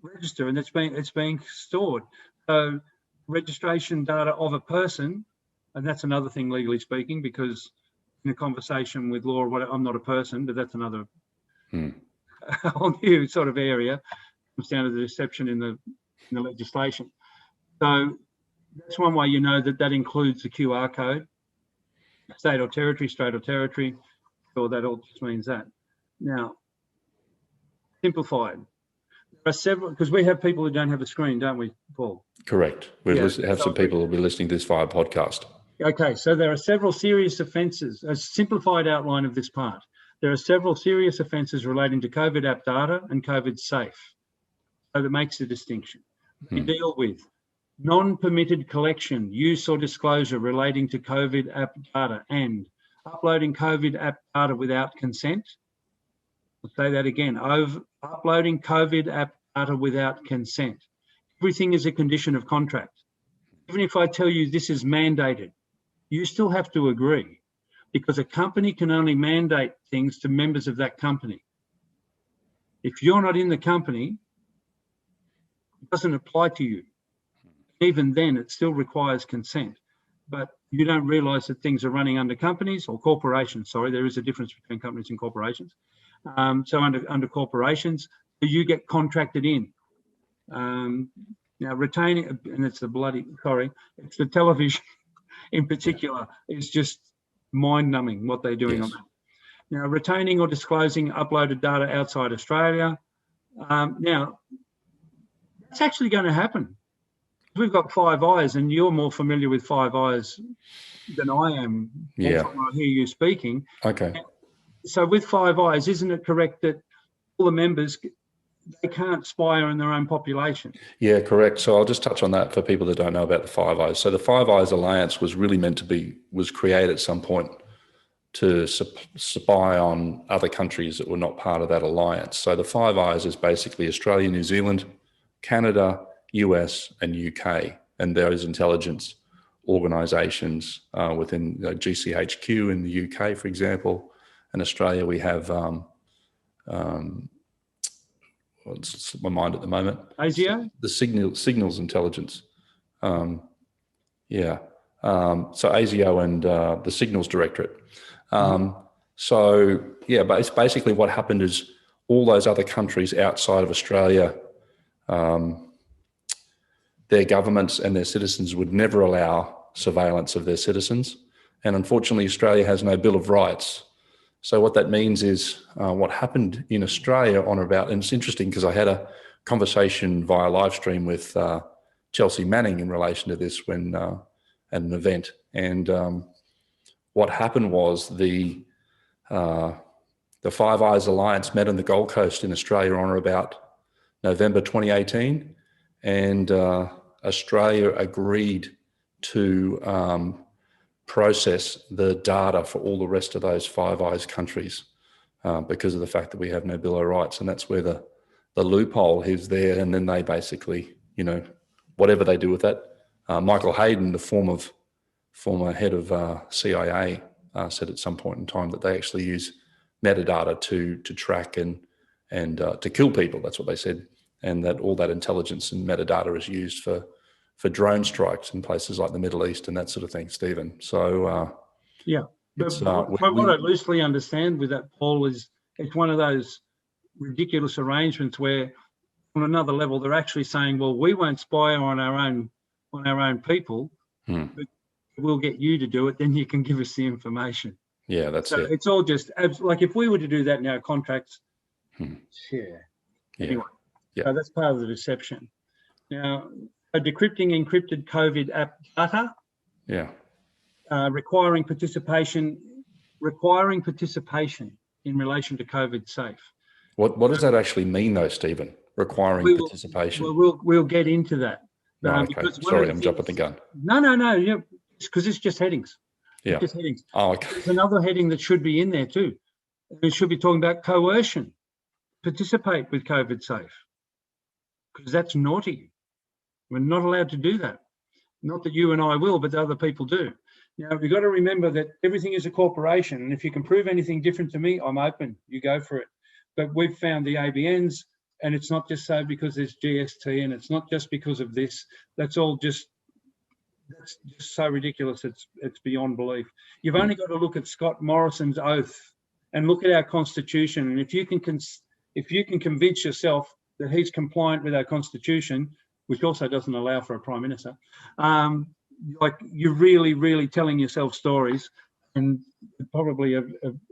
register, and it's being stored. So registration data of a person, and that's another thing legally speaking, because in a conversation with law, I'm not a person, but that's another whole new sort of area. It comes down to the deception in the legislation. So that's one way you know that includes the QR code, state or territory, or that all just means that. Now, simplified. There are several, because we have people who don't have a screen, don't we, Paul? Correct. We have some people who will be listening to this via podcast. Okay, so there are several serious offences, a simplified outline of this part. There are several serious offences relating to COVID app data and COVID Safe. So that makes the distinction. We deal with non-permitted collection, use or disclosure relating to COVID app data and uploading COVID app data without consent. I'll say that again, uploading COVID app data without consent. Everything is a condition of contract. Even if I tell you this is mandated, you still have to agree, because a company can only mandate things to members of that company. If you're not in the company, it doesn't apply to you. Even then, it still requires consent. But you don't realise that things are running under companies or corporations. Sorry, there is a difference between companies and corporations. So under corporations, you get contracted in. Now retaining, and it's it's the television in particular, is just mind-numbing what they're doing on that. Now, retaining or disclosing uploaded data outside Australia. Now, that's actually going to happen. We've got Five Eyes, and you're more familiar with Five Eyes than I am. Yeah. When I hear you speaking. Okay. So with Five Eyes, isn't it correct that all the members, they can't spy on their own population? Yeah, correct. So I'll just touch on that for people that don't know about the Five Eyes. So the Five Eyes Alliance was really was created at some point to spy on other countries that were not part of that alliance. So the Five Eyes is basically Australia, New Zealand, Canada, US and UK, and those intelligence organisations within GCHQ in the UK, for example. In Australia, we have, what's my mind at the moment? ASIO? The signals intelligence. So ASIO and the Signals Directorate. So, yeah, but it's basically what happened is all those other countries outside of Australia, their governments and their citizens would never allow surveillance of their citizens. And unfortunately, Australia has no Bill of Rights. So what that means is what happened in Australia and it's interesting because I had a conversation via live stream with Chelsea Manning in relation to this when at an event. And what happened was the Five Eyes Alliance met on the Gold Coast in Australia on or about November 2018. And Australia agreed to process the data for all the rest of those Five Eyes countries because of the fact that we have no Bill of Rights. And that's where the loophole is there. And then they basically, whatever they do with that. Michael Hayden, the former head of CIA, said at some point in time that they actually use metadata to track and to kill people. That's what they said. And that all that intelligence and metadata is used for drone strikes in places like the Middle East and that sort of thing, Stephen. So what I loosely understand with that, Paul, is it's one of those ridiculous arrangements where, on another level, they're actually saying, "Well, we won't spy on our own people, but we'll get you to do it. Then you can give us the information." Yeah, that's it. It's all just like if we were to do that in our contracts. Anyway. Yeah. So that's part of the deception. Now, decrypting encrypted COVID app data. Yeah. Requiring participation in relation to COVID Safe. What does that actually mean, though, Stephen? Requiring participation. We'll get into that. No, okay. Sorry, I'm jumping the gun. No. Yeah, because it's just headings. Yeah. Just headings. Oh, okay. There's another heading that should be in there too. It should be talking about coercion. Participate with COVID safe, because that's naughty. We're not allowed to do that. Not that you and I will, but other people do. Now, we've got to remember that everything is a corporation, and if you can prove anything different to me, I'm open. You go for it. But we've found the ABNs, and it's not just so because there's GST, and it's not just because of this. That's just so ridiculous. It's beyond belief. You've only got to look at Scott Morrison's oath and look at our Constitution, and if you can convince yourself that he's compliant with our Constitution, which also doesn't allow for a Prime Minister, like you're really, really telling yourself stories, and probably a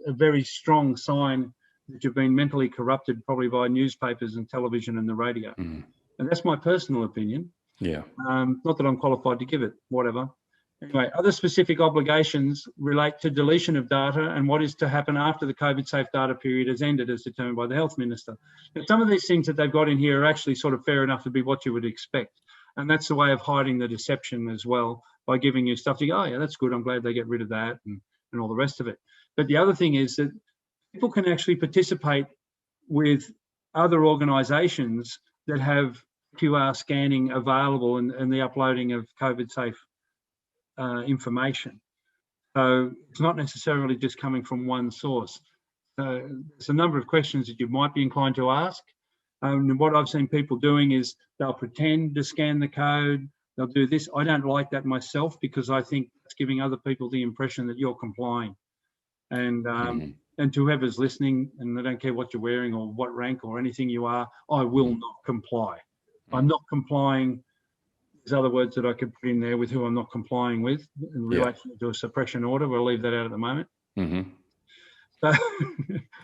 very strong sign that you've been mentally corrupted, probably by newspapers and television and the radio. And that's my personal opinion. Yeah. Not that I'm qualified to give it, whatever. Anyway, other specific obligations relate to deletion of data and what is to happen after the COVID safe data period has ended as determined by the Health Minister. Now, some of these things that they've got in here are actually sort of fair enough to be what you would expect. And that's the way of hiding the deception as well, by giving you stuff to go, oh yeah, that's good, I'm glad they get rid of that, and all the rest of it. But the other thing is that people can actually participate with other organisations that have QR scanning available and the uploading of COVID safe information. So it's not necessarily just coming from one source. There's a number of questions that you might be inclined to ask. What I've seen people doing is they'll pretend to scan the code, they'll do this. I don't like that myself, because I think it's giving other people the impression that you're complying. And and to whoever's listening, and I don't care what you're wearing or what rank or anything you are, I will not comply. I'm not complying. There's other words that I could put in there with who I'm not complying with in relation to a suppression order. We'll leave that out at the moment. So,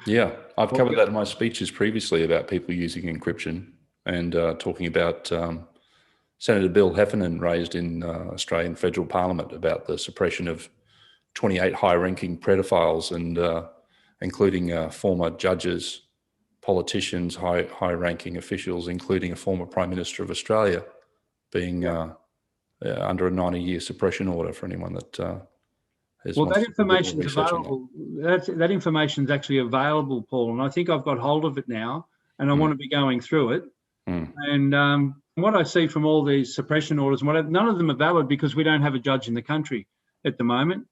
yeah, I've covered that in my speeches previously about people using encryption, and talking about Senator Bill Heffernan raised in Australian Federal Parliament about the suppression of 28 high-ranking pedophiles, and including former judges, politicians, high-ranking officials, including a former Prime Minister of Australia, being under a 90-year suppression order for anyone that well, that information is available. That information is actually available, Paul, and I think I've got hold of it now, and I want to be going through it. And what I see from all these suppression orders, and whatever, none of them are valid because we don't have a judge in the country at the moment.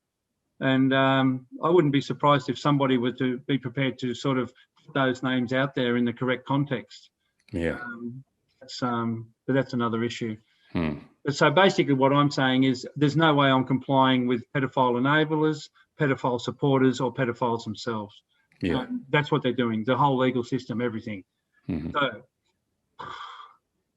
And I wouldn't be surprised if somebody were to be prepared to sort of put those names out there in the correct context. Yeah. But that's another issue. So basically what I'm saying is there's no way I'm complying with pedophile enablers, pedophile supporters, or pedophiles themselves. Yeah. That's what they're doing, the whole legal system, everything. So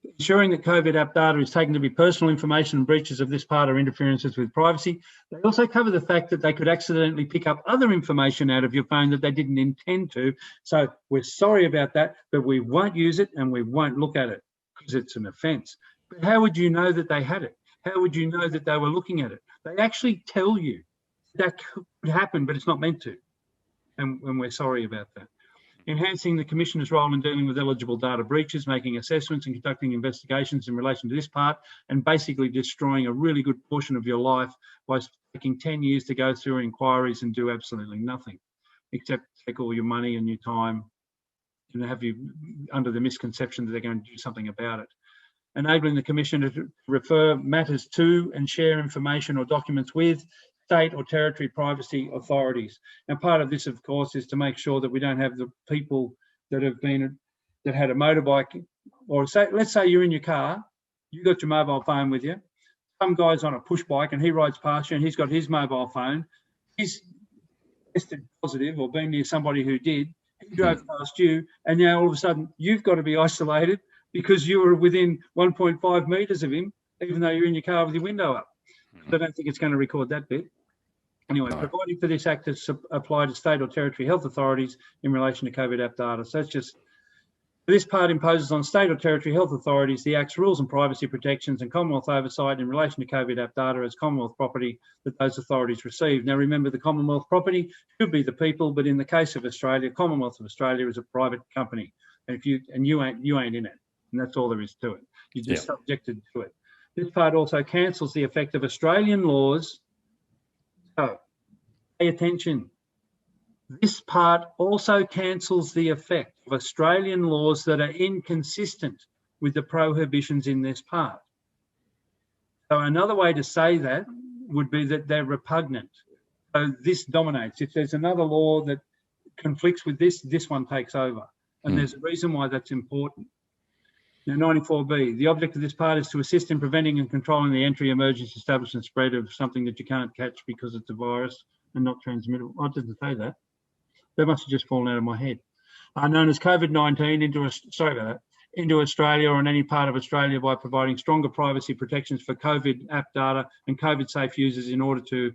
ensuring that COVID app data is taken to be personal information and breaches of this part are interferences with privacy. They also cover the fact that they could accidentally pick up other information out of your phone that they didn't intend to. So we're sorry about that, but we won't use it and we won't look at it because it's an offence. But how would you know that they had it? How would you know that they were looking at it? They actually tell you that could happen, but it's not meant to. And we're sorry about that. Enhancing the Commissioner's role in dealing with eligible data breaches, making assessments and conducting investigations in relation to this part, and basically destroying a really good portion of your life by taking 10 years to go through inquiries and do absolutely nothing, except take all your money and your time and have you under the misconception that they're going to do something about it. Enabling the Commissioner to refer matters to and share information or documents with state or territory privacy authorities. Now, part of this, of course, is to make sure that we don't have the people that had a motorbike, or let's say you're in your car, you got your mobile phone with you, some guy's on a push bike and he rides past you and he's got his mobile phone, he's tested positive or been near somebody who did, he drove past you, and now all of a sudden you've got to be isolated because you were within 1.5 metres of him, even though you're in your car with your window up. I don't think it's going to record that bit. Anyway, providing for this act to apply to state or territory health authorities in relation to COVID app data. So it's just, this part imposes on state or territory health authorities the Act's rules and privacy protections and Commonwealth oversight in relation to COVID app data as Commonwealth property that those authorities receive. Now, remember, the Commonwealth property should be the people, but in the case of Australia, Commonwealth of Australia is a private company, and you ain't in it, and that's all there is to it. You're just subjected to it. This part also cancels the effect of Australian laws. So, pay attention. This part also cancels the effect of Australian laws that are inconsistent with the prohibitions in this part. So another way to say that would be that they're repugnant. So this dominates. If there's another law that conflicts with this, this one takes over. And there's a reason why that's important. Now, 94B, the object of this part is to assist in preventing and controlling the entry, emergence, establishment, and spread of something that you can't catch because it's a virus and not transmittable. I didn't say that. That must have just fallen out of my head. Known as COVID-19 into Australia or in any part of Australia by providing stronger privacy protections for COVID app data and COVID safe users in order to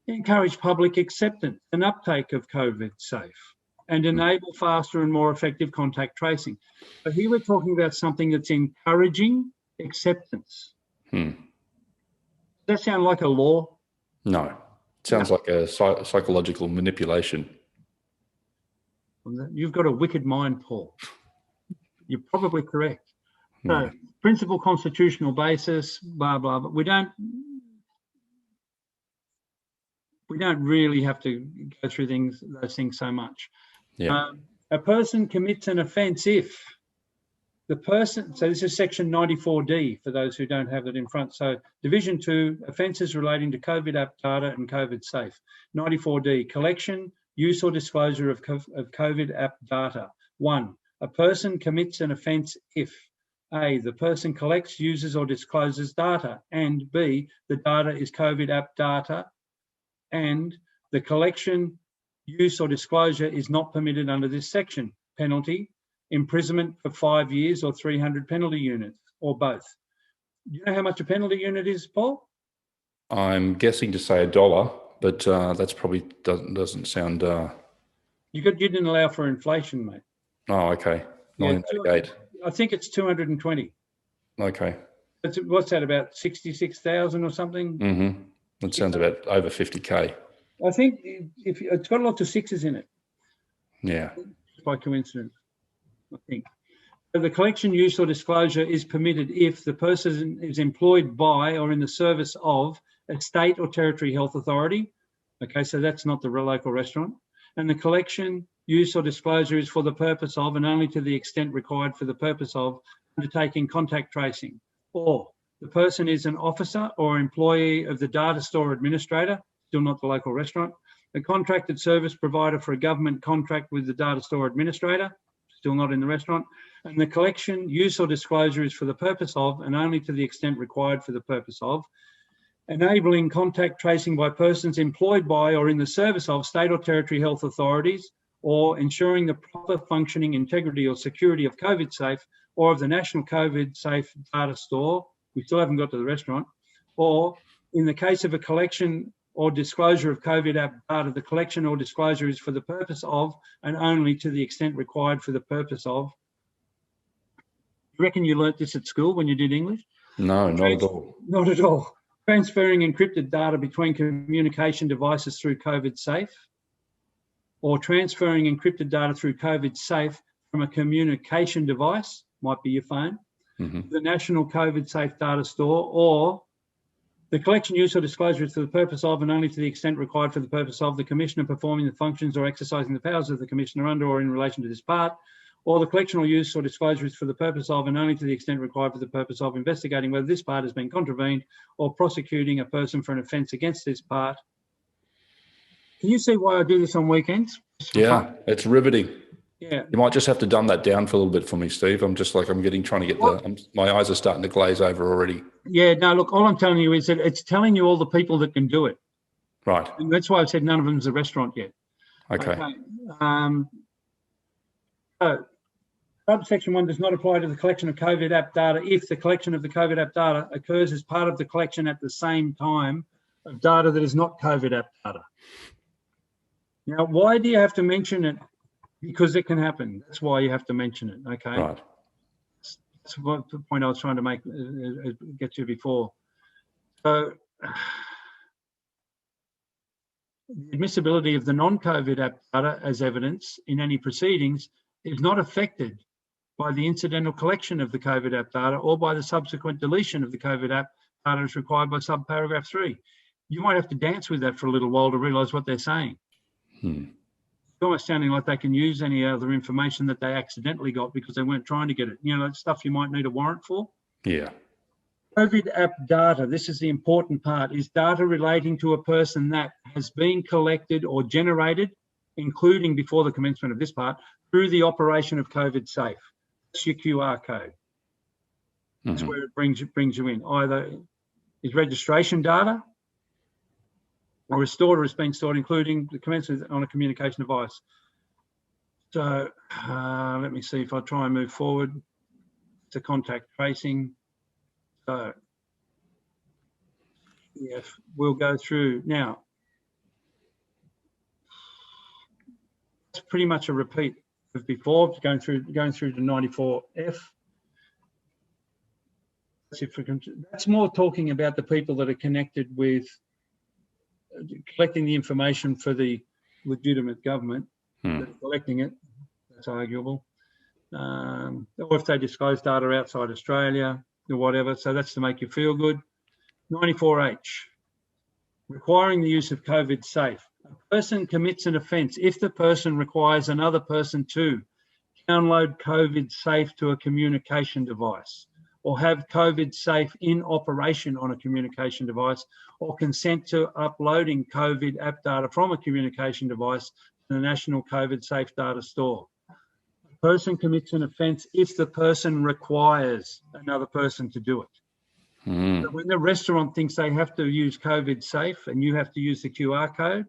encourage public acceptance and uptake of COVID safe and enable faster and more effective contact tracing. So here we're talking about something that's encouraging acceptance. Does that sound like a law? No. It sounds like a psychological manipulation. You've got a wicked mind, Paul. You're probably correct. So, principal constitutional basis, blah, blah, but we don't really have to go through those things so much. Yeah. A person commits an offence if the person, so this is section 94D for those who don't have it in front. So division 2, offences relating to COVID app data and COVID safe. 94D, collection, use or disclosure of COVID app data. 1, a person commits an offence if A, the person collects, uses or discloses data, and B, the data is COVID app data, and the collection, use or disclosure is not permitted under this section. Penalty, imprisonment for 5 years or 300 penalty units, or both. Do you know how much a penalty unit is, Paul? I'm guessing to say $1, but that's probably doesn't sound... You didn't allow for inflation, mate. Oh, okay. 1988. I think it's 220. Okay. What's that, about 66,000 or something? Mm-hmm. That sounds about over 50K. I think it's got lots of sixes in it. Yeah. By coincidence, I think. So the collection, use or disclosure is permitted if the person is employed by or in the service of a state or territory health authority. Okay, so that's not the local restaurant. And the collection, use or disclosure is for the purpose of and only to the extent required for the purpose of undertaking contact tracing. Or the person is an officer or employee of the data store administrator, still not the local restaurant, a contracted service provider for a government contract with the data store administrator, still not in the restaurant, and the collection, use or disclosure is for the purpose of and only to the extent required for the purpose of enabling contact tracing by persons employed by or in the service of state or territory health authorities, or ensuring the proper functioning, integrity or security of COVID safe or of the national COVID safe data store. We still haven't got to the restaurant. Or in the case of a collection or disclosure of COVID app data, the collection or disclosure is for the purpose of and only to the extent required for the purpose of. You reckon you learnt this at school when you did English? No, not at all. Not at all. Transferring encrypted data between communication devices through COVID safe, or transferring encrypted data through COVID safe from a communication device, might be your phone, the national COVID safe data store, or the collection, use or disclosure is for the purpose of and only to the extent required for the purpose of the Commissioner performing the functions or exercising the powers of the Commissioner under or in relation to this part, or the collection or use or disclosure is for the purpose of and only to the extent required for the purpose of investigating whether this part has been contravened or prosecuting a person for an offence against this part. Can you see why I do this on weekends? Yeah, it's riveting. Yeah. You might just have to dumb that down for a little bit for me, Steve. I'm just like, trying to get my eyes are starting to glaze over already. Yeah, no, look, all I'm telling you is that it's telling you all the people that can do it. Right. And that's why I've said none of them's a restaurant yet. Okay. So, subsection 1 does not apply to the collection of COVID app data if the collection of the COVID app data occurs as part of the collection at the same time of data that is not COVID app data. Now, why do you have to mention it? Because it can happen. That's why you have to mention it, okay? Right. That's what the point I was trying to make, get to before. So, the admissibility of the non-COVID app data as evidence in any proceedings is not affected by the incidental collection of the COVID app data or by the subsequent deletion of the COVID app data as required by subparagraph 3. You might have to dance with that for a little while to realise what they're saying. It's almost sounding like they can use any other information that they accidentally got because they weren't trying to get it. You know, that stuff you might need a warrant for. Yeah. COVID app data, this is the important part, is data relating to a person that has been collected or generated, including before the commencement of this part, through the operation of COVID Safe. That's your QR code. That's where it brings you in. Either is registration data or is stored or is being stored, including the commencement on a communication device. So let me see if I try and move forward to contact tracing. So yes, we'll go through now. It's pretty much a repeat of before, going through to 94F. That's more talking about the people that are connected with collecting the information for the legitimate government, that are collecting it. That's arguable. Or if they disclose data outside Australia or whatever. So that's to make you feel good. 94H, requiring the use of COVID Safe. A person commits an offence if the person requires another person to download COVID Safe to a communication device, or have COVID Safe in operation on a communication device, or consent to uploading COVID app data from a communication device to the National COVID Safe Data Store. A person commits an offence if the person requires another person to do it. So when the restaurant thinks they have to use COVID Safe and you have to use the QR code,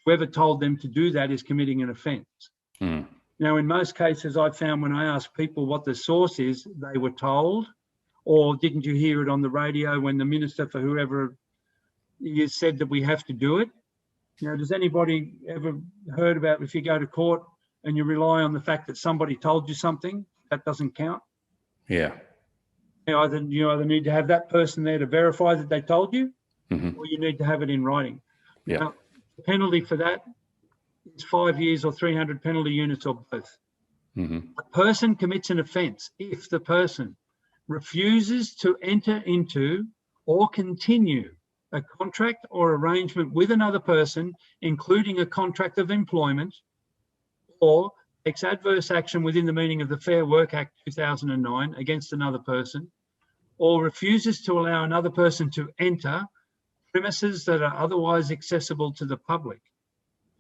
whoever told them to do that is committing an offence. Now, in most cases, I've found when I ask people what the source is, they were told, or didn't you hear it on the radio when the minister for whoever is said that we have to do it? You know, does anybody ever heard about if you go to court and you rely on the fact that somebody told you something, that doesn't count? Yeah. You either need to have that person there to verify that they told you, or you need to have it in writing. Yeah. Now, the penalty for that is 5 years or 300 penalty units or both. A person commits an offence if the person refuses to enter into or continue a contract or arrangement with another person, including a contract of employment, or takes adverse action within the meaning of the Fair Work Act 2009 against another person, or refuses to allow another person to enter premises that are otherwise accessible to the public,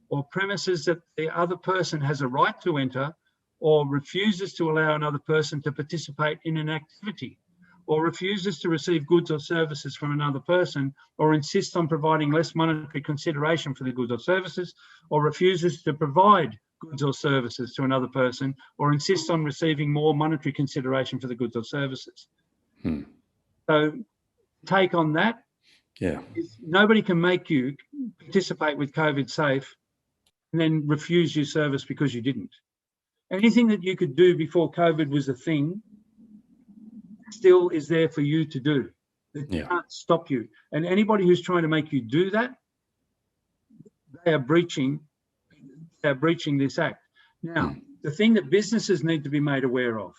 or premises that the other person has a right to enter, or refuses to allow another person to participate in an activity, or refuses to receive goods or services from another person, or insists on providing less monetary consideration for the goods or services, or refuses to provide goods or services to another person, or insists on receiving more monetary consideration for the goods or services. So take on that. Yeah. Nobody can make you participate with COVID Safe and then refuse your service because you didn't. Anything that you could do before COVID was a thing still is there for you to do. It can't stop you. And anybody who's trying to make you do that, they are breaching this act. Now, the thing that businesses need to be made aware of,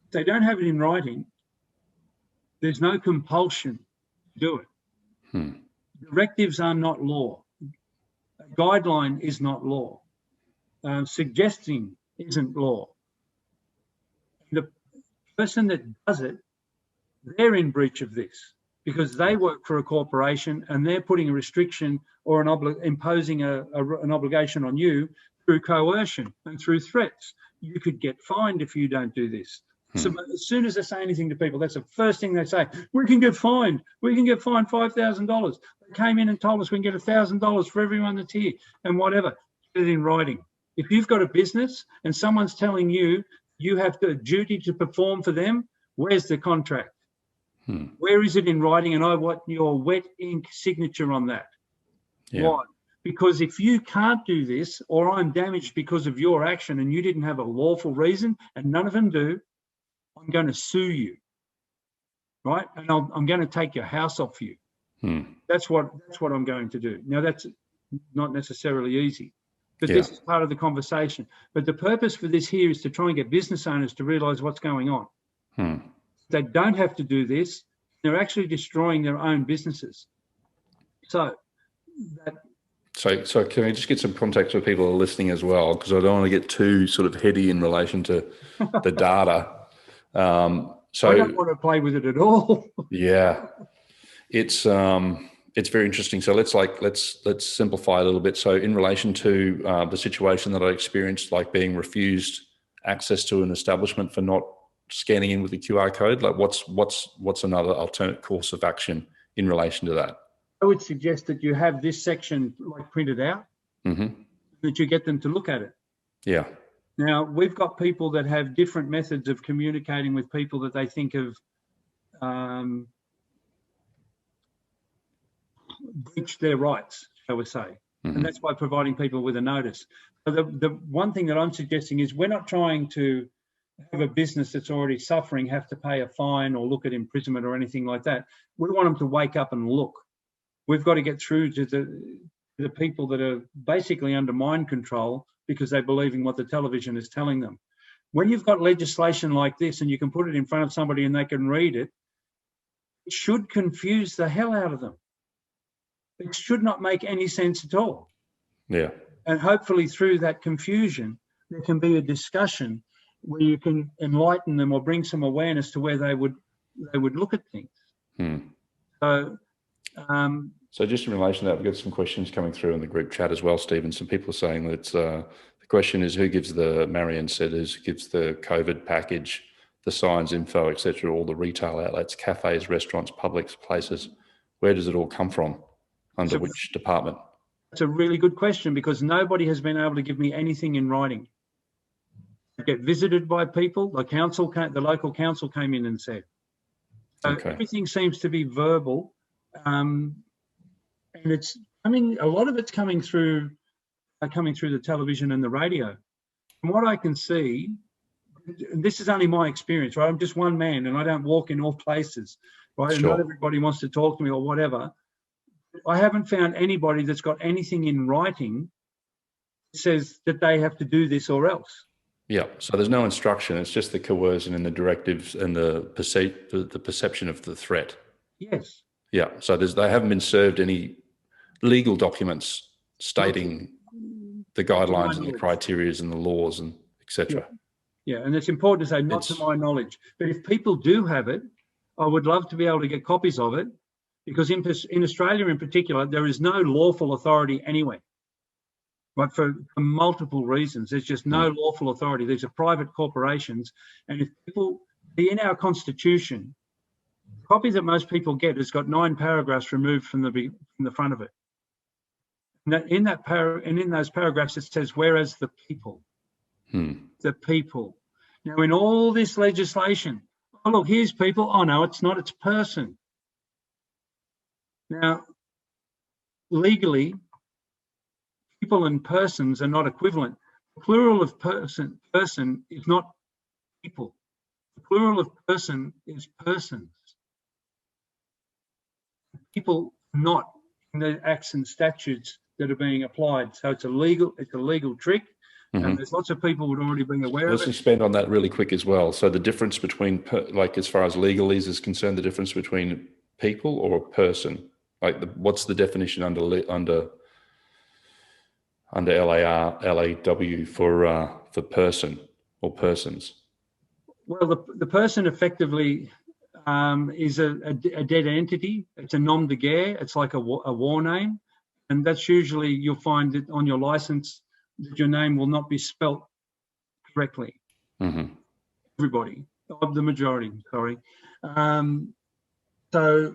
if they don't have it in writing, there's no compulsion to do it. Directives are not law. A guideline is not law. Suggesting isn't law. The person that does it, they're in breach of this because they work for a corporation and they're putting a restriction or imposing an obligation on you through coercion and through threats. You could get fined if you don't do this. So as soon as they say anything to people, that's the first thing they say. We can get fined. We can get fined $5,000. They came in and told us we can get $1,000 for everyone that's here and whatever. Get it in writing. If you've got a business and someone's telling you you have the duty to perform for them, where's the contract? Where is it in writing? And I want your wet ink signature on that. Why? Because if you can't do this, or I'm damaged because of your action and you didn't have a lawful reason, and none of them do, I'm going to sue you, right? And I'm going to take your house off you. That's what I'm going to do. Now, that's not necessarily easy. But this is part of the conversation. But the purpose for this here is to try and get business owners to realise what's going on. They don't have to do this. They're actually destroying their own businesses. So can I just get some context for people who are listening as well? Because I don't want to get too sort of heady in relation to the data. I don't want to play with it at all. Yeah, it's very interesting. So let's simplify a little bit. So in relation to the situation that I experienced, like being refused access to an establishment for not scanning in with the QR code, like what's another alternate course of action in relation to that? I would suggest that you have this section like printed out, that you get them to look at it. Yeah. Now, we've got people that have different methods of communicating with people that they think have breached their rights, shall we say. And that's by providing people with a notice. So the one thing that I'm suggesting is we're not trying to have a business that's already suffering have to pay a fine or look at imprisonment or anything like that. We want them to wake up and look. We've got to get through to the people that are basically under mind control because they're believing what the television is telling them. When you've got legislation like this and you can put it in front of somebody and they can read it, it should confuse the hell out of them. It should not make any sense at all. Yeah. And hopefully through that confusion, there can be a discussion where you can enlighten them or bring some awareness to where they would look at things. So just in relation to that, we've got some questions coming through in the group chat as well, Stephen. Some people are saying that the question is who gives Marion said, who gives the COVID package, the signs, info, etc., all the retail outlets, cafes, restaurants, public places. Where does it all come from? Under which department? That's a really good question because nobody has been able to give me anything in writing. I get visited by people. The local council came in and said. So everything seems to be verbal. And it's a lot of it's coming through the television and the radio. From what I can see, and this is only my experience, right? I'm just one man and I don't walk in all places, right? Sure. And not everybody wants to talk to me or whatever. I haven't found anybody that's got anything in writing that says that they have to do this or else. Yeah, so there's no instruction. It's just the coercion and the directives and the perception of the threat. Yes. Yeah, so they haven't been served any legal documents stating the guidelines and the criteria and the laws and etc. Yeah, and it's important to say not to my knowledge. But if people do have it, I would love to be able to get copies of it because in Australia in particular, there is no lawful authority anywhere. But for multiple reasons, there's just no lawful authority. These are private corporations. And if people, in our constitution, the copy that most people get has got 9 paragraphs removed from the front of it. And in those paragraphs, it says, whereas the people, the people. Now, in all this legislation, oh, look, here's people. Oh, no, it's not, it's person. Now, legally, people and persons are not equivalent. The plural of person is not people. The plural of person is persons. People are not in the acts and statutes that are being applied. So it's a legal trick. And there's lots of people who would already be aware of it. Let's expand on that really quick as well. So the difference between, as far as legalese is concerned, the difference between people or a person, what's the definition under LAW for person or persons? Well, the person effectively is a dead entity. It's a nom de guerre. It's like a war name. And that's usually, you'll find that on your license, that your name will not be spelt correctly. Everybody, of the majority, sorry. So,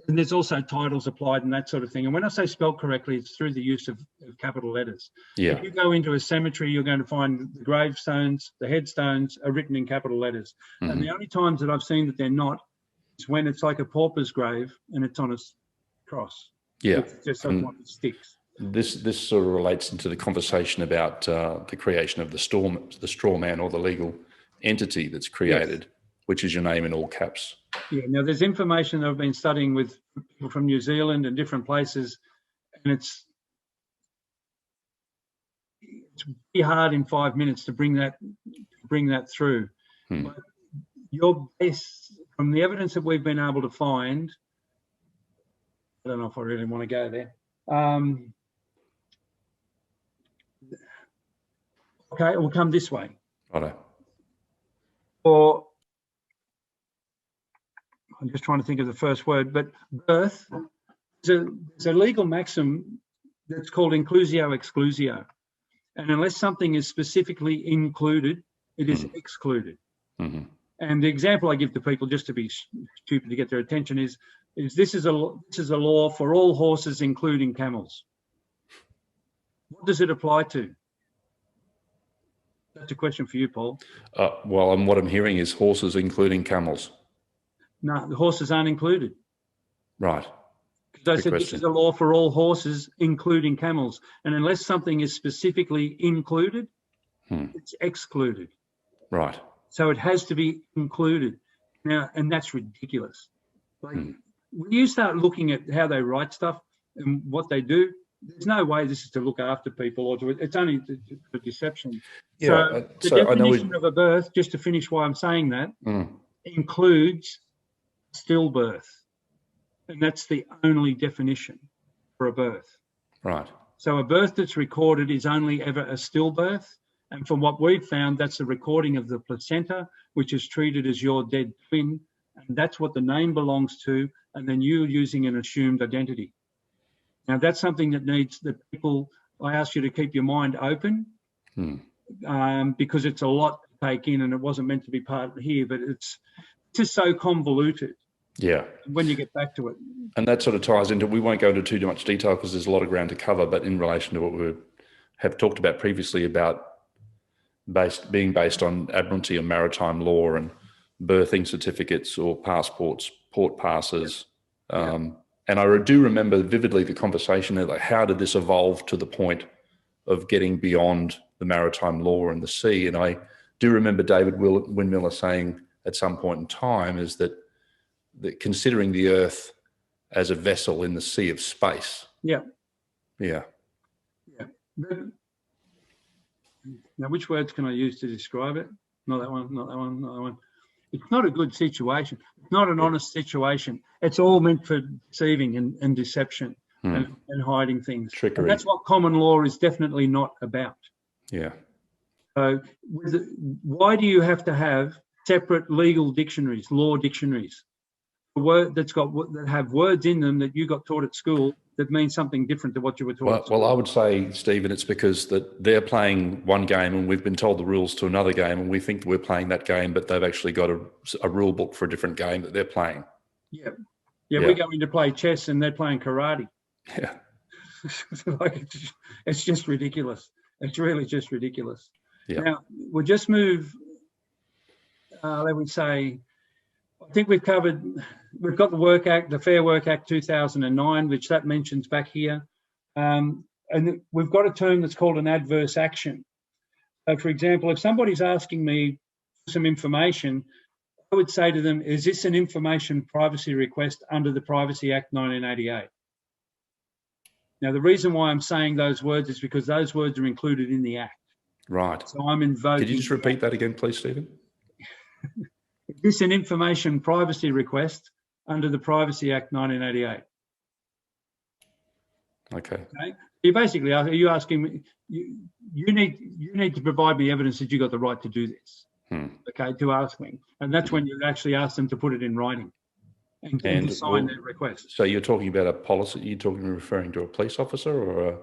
and there's also titles applied and that sort of thing. And when I say spelt correctly, it's through the use of capital letters. Yeah. If you go into a cemetery, you're going to find the gravestones, the headstones are written in capital letters. And the only times that I've seen that they're not is when it's like a pauper's grave and it's on a cross. Yeah. It's just something that sticks. This sort of relates into the conversation about the creation of the straw man or the legal entity that's created, which is your name in all caps. Yeah, now there's information that I've been studying with people from New Zealand and different places, and it's pretty hard in 5 minutes to bring that through. But your base, from the evidence that we've been able to find, I don't know if I really want to go there. Okay, it will come this way. Righto. Or I'm just trying to think of the first word, but birth, there's a legal maxim that's called inclusio exclusio. And unless something is specifically included, it is excluded. Mm-hmm. And the example I give to people, just to be stupid to get their attention, is this is a law for all horses, including camels. What does it apply to? That's a question for you, Paul. Well, what I'm hearing is horses, including camels. No, the horses aren't included. Right. Because I said this is a law for all horses, including camels. And unless something is specifically included, it's excluded. Right. So it has to be included. Now, and that's ridiculous. Like, when you start looking at how they write stuff and what they do, there's no way this is to look after people or to, it's only for deception. Yeah. So the definition of a birth, just to finish why I'm saying that, includes stillbirth. And that's the only definition for a birth. Right. So a birth that's recorded is only ever a stillbirth. And from what we've found, that's a recording of the placenta, which is treated as your dead twin. And that's what the name belongs to. And then you using an assumed identity. Now, that's something that needs the people, I ask you to keep your mind open because it's a lot to take in and it wasn't meant to be part of here, but it's just so convoluted. Yeah. When you get back to it. And that sort of ties into, we won't go into too much detail because there's a lot of ground to cover, but in relation to what we have talked about previously about being based on admiralty or maritime law and birthing certificates or passports, port passes. And I do remember vividly the conversation there, like how did this evolve to the point of getting beyond the maritime law and the sea? And I do remember David-Wynn saying at some point in time is that considering the Earth as a vessel in the sea of space. Yeah. Yeah. Yeah. Now, which words can I use to describe it? Not that one, not that one, not that one. It's not a good situation. It's not an honest situation. It's all meant for deceiving and deception and hiding things. Trickery. And that's what common law is definitely not about. Yeah. So why do you have to have separate legal dictionaries, law dictionaries? A word that have words in them that you got taught at school that means something different to what you were taught. Well, I would say, Stephen, it's because that they're playing one game and we've been told the rules to another game and we think we're playing that game, but they've actually got a rule book for a different game that they're playing. Yeah. We go in to play chess and they're playing karate. Yeah. It's just ridiculous. It's really just ridiculous. Yeah. Now, we'll just move, let me say, I think we've got the Work Act, the Fair Work Act 2009, which that mentions back here. And we've got a term that's called an adverse action. So, for example, if somebody's asking me for some information, I would say to them, is this an information privacy request under the Privacy Act 1988? Now, the reason why I'm saying those words is because those words are included in the Act. Right. So I'm invoking... Could you just repeat that again, please, Stephen? Is this an information privacy request under the Privacy Act 1988? Okay. You basically are you asking me? You need to provide me evidence that you got the right to do this. Okay, to ask me, and that's when you actually ask them to put it in writing and to sign their request. So you're talking about a policy? You're referring to a police officer or a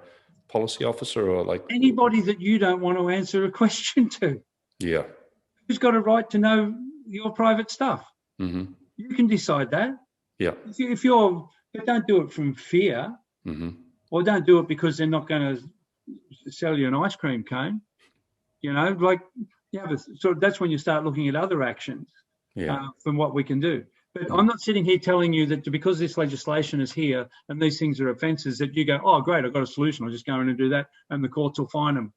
policy officer or like anybody that you don't want to answer a question to? Yeah. Who's got a right to know your private stuff? Mm-hmm. You can decide that. Yeah. But don't do it from fear, or don't do it because they're not going to sell you an ice cream cone. So that's when you start looking at other actions from what we can do. But I'm not sitting here telling you that because this legislation is here and these things are offences that you go, oh, great, I've got a solution. I'll just go in and do that and the courts will fine them,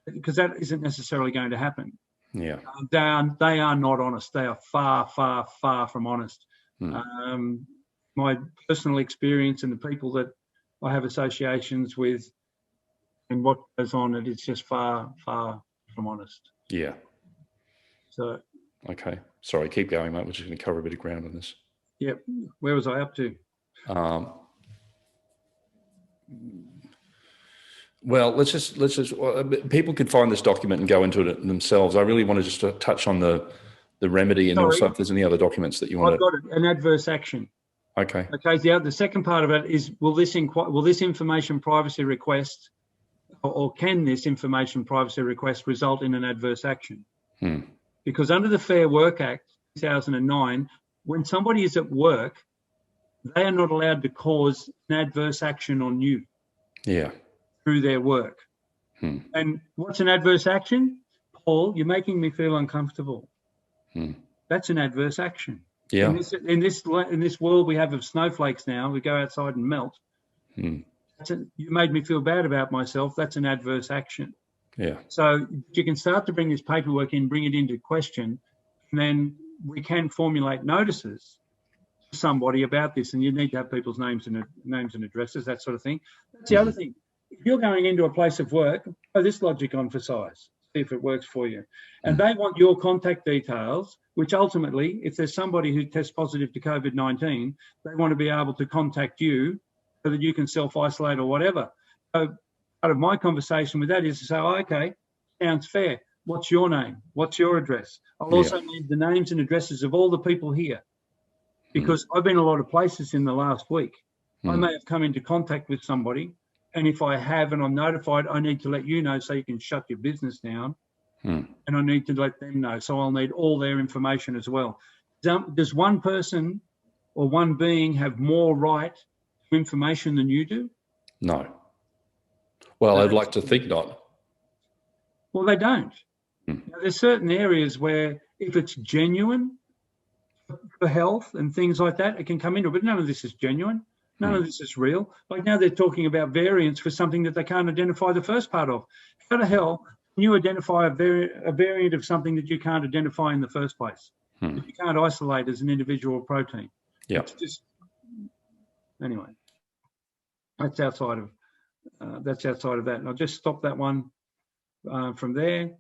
because that isn't necessarily going to happen. Yeah, they are not honest. They are far, far, far from honest. My personal experience and the people that I have associations with and what goes on, and it's just far, far from honest. Yeah. So. Okay. Sorry, keep going, mate. We're just going to cover a bit of ground on this. Yep. Where was I up to? Well, let's just people could find this document and go into it themselves. I really want to just touch on the remedy and also if there's any other documents that you want I've got it, an adverse action. Okay. Okay. The second part of it is, will this information privacy request, or can this information privacy request result in an adverse action? Because under the Fair Work Act 2009, when somebody is at work, they are not allowed to cause an adverse action on you. Yeah. Through their work. And what's an adverse action? Paul, you're making me feel uncomfortable. That's an adverse action. Yeah. In this world we have of snowflakes now, we go outside and melt. You made me feel bad about myself. That's an adverse action. Yeah. So you can start to bring this paperwork in, bring it into question, and then we can formulate notices to somebody about this. And you need to have people's names and addresses, that sort of thing. That's the other thing. If you're going into a place of work, throw this logic on for size, see if it works for you. And they want your contact details, which ultimately, if there's somebody who tests positive to COVID-19, they want to be able to contact you so that you can self-isolate or whatever. So part of my conversation with that is to say, oh, okay, sounds fair. What's your name? What's your address? I'll also need the names and addresses of all the people here, because I've been a lot of places in the last week. I may have come into contact with somebody, and if I have and I'm notified, I need to let you know so you can shut your business down. And I need to let them know. So I'll need all their information as well. Does one person or one being have more right to information than you do? No. Well, I'd like to think not. Well, they don't. Now, there's certain areas where if it's genuine for health and things like that, it can come into it. But none of this is genuine. None of this is real. Like now they're talking about variants for something that they can't identify the first part of. How the hell can you identify a variant of something that you can't identify in the first place? That you can't isolate as an individual protein. Yeah. It's just, anyway, that's outside of that. And I'll just stop that one from there.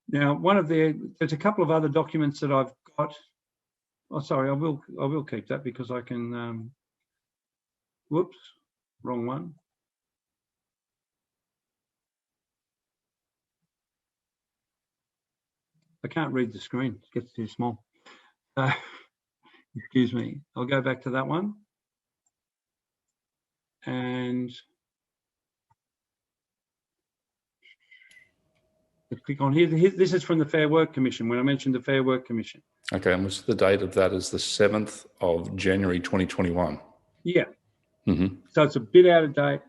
Now, there's a couple of other documents that I've got. Oh, sorry, I will keep that because I can. Whoops, wrong one. I can't read the screen, it gets too small. Excuse me, I'll go back to that one. And let's click on here. This is from the Fair Work Commission, when I mentioned the Fair Work Commission. Okay, and what's the date of that? Is the 7th of January 2021. Yeah. So it's a bit out of date,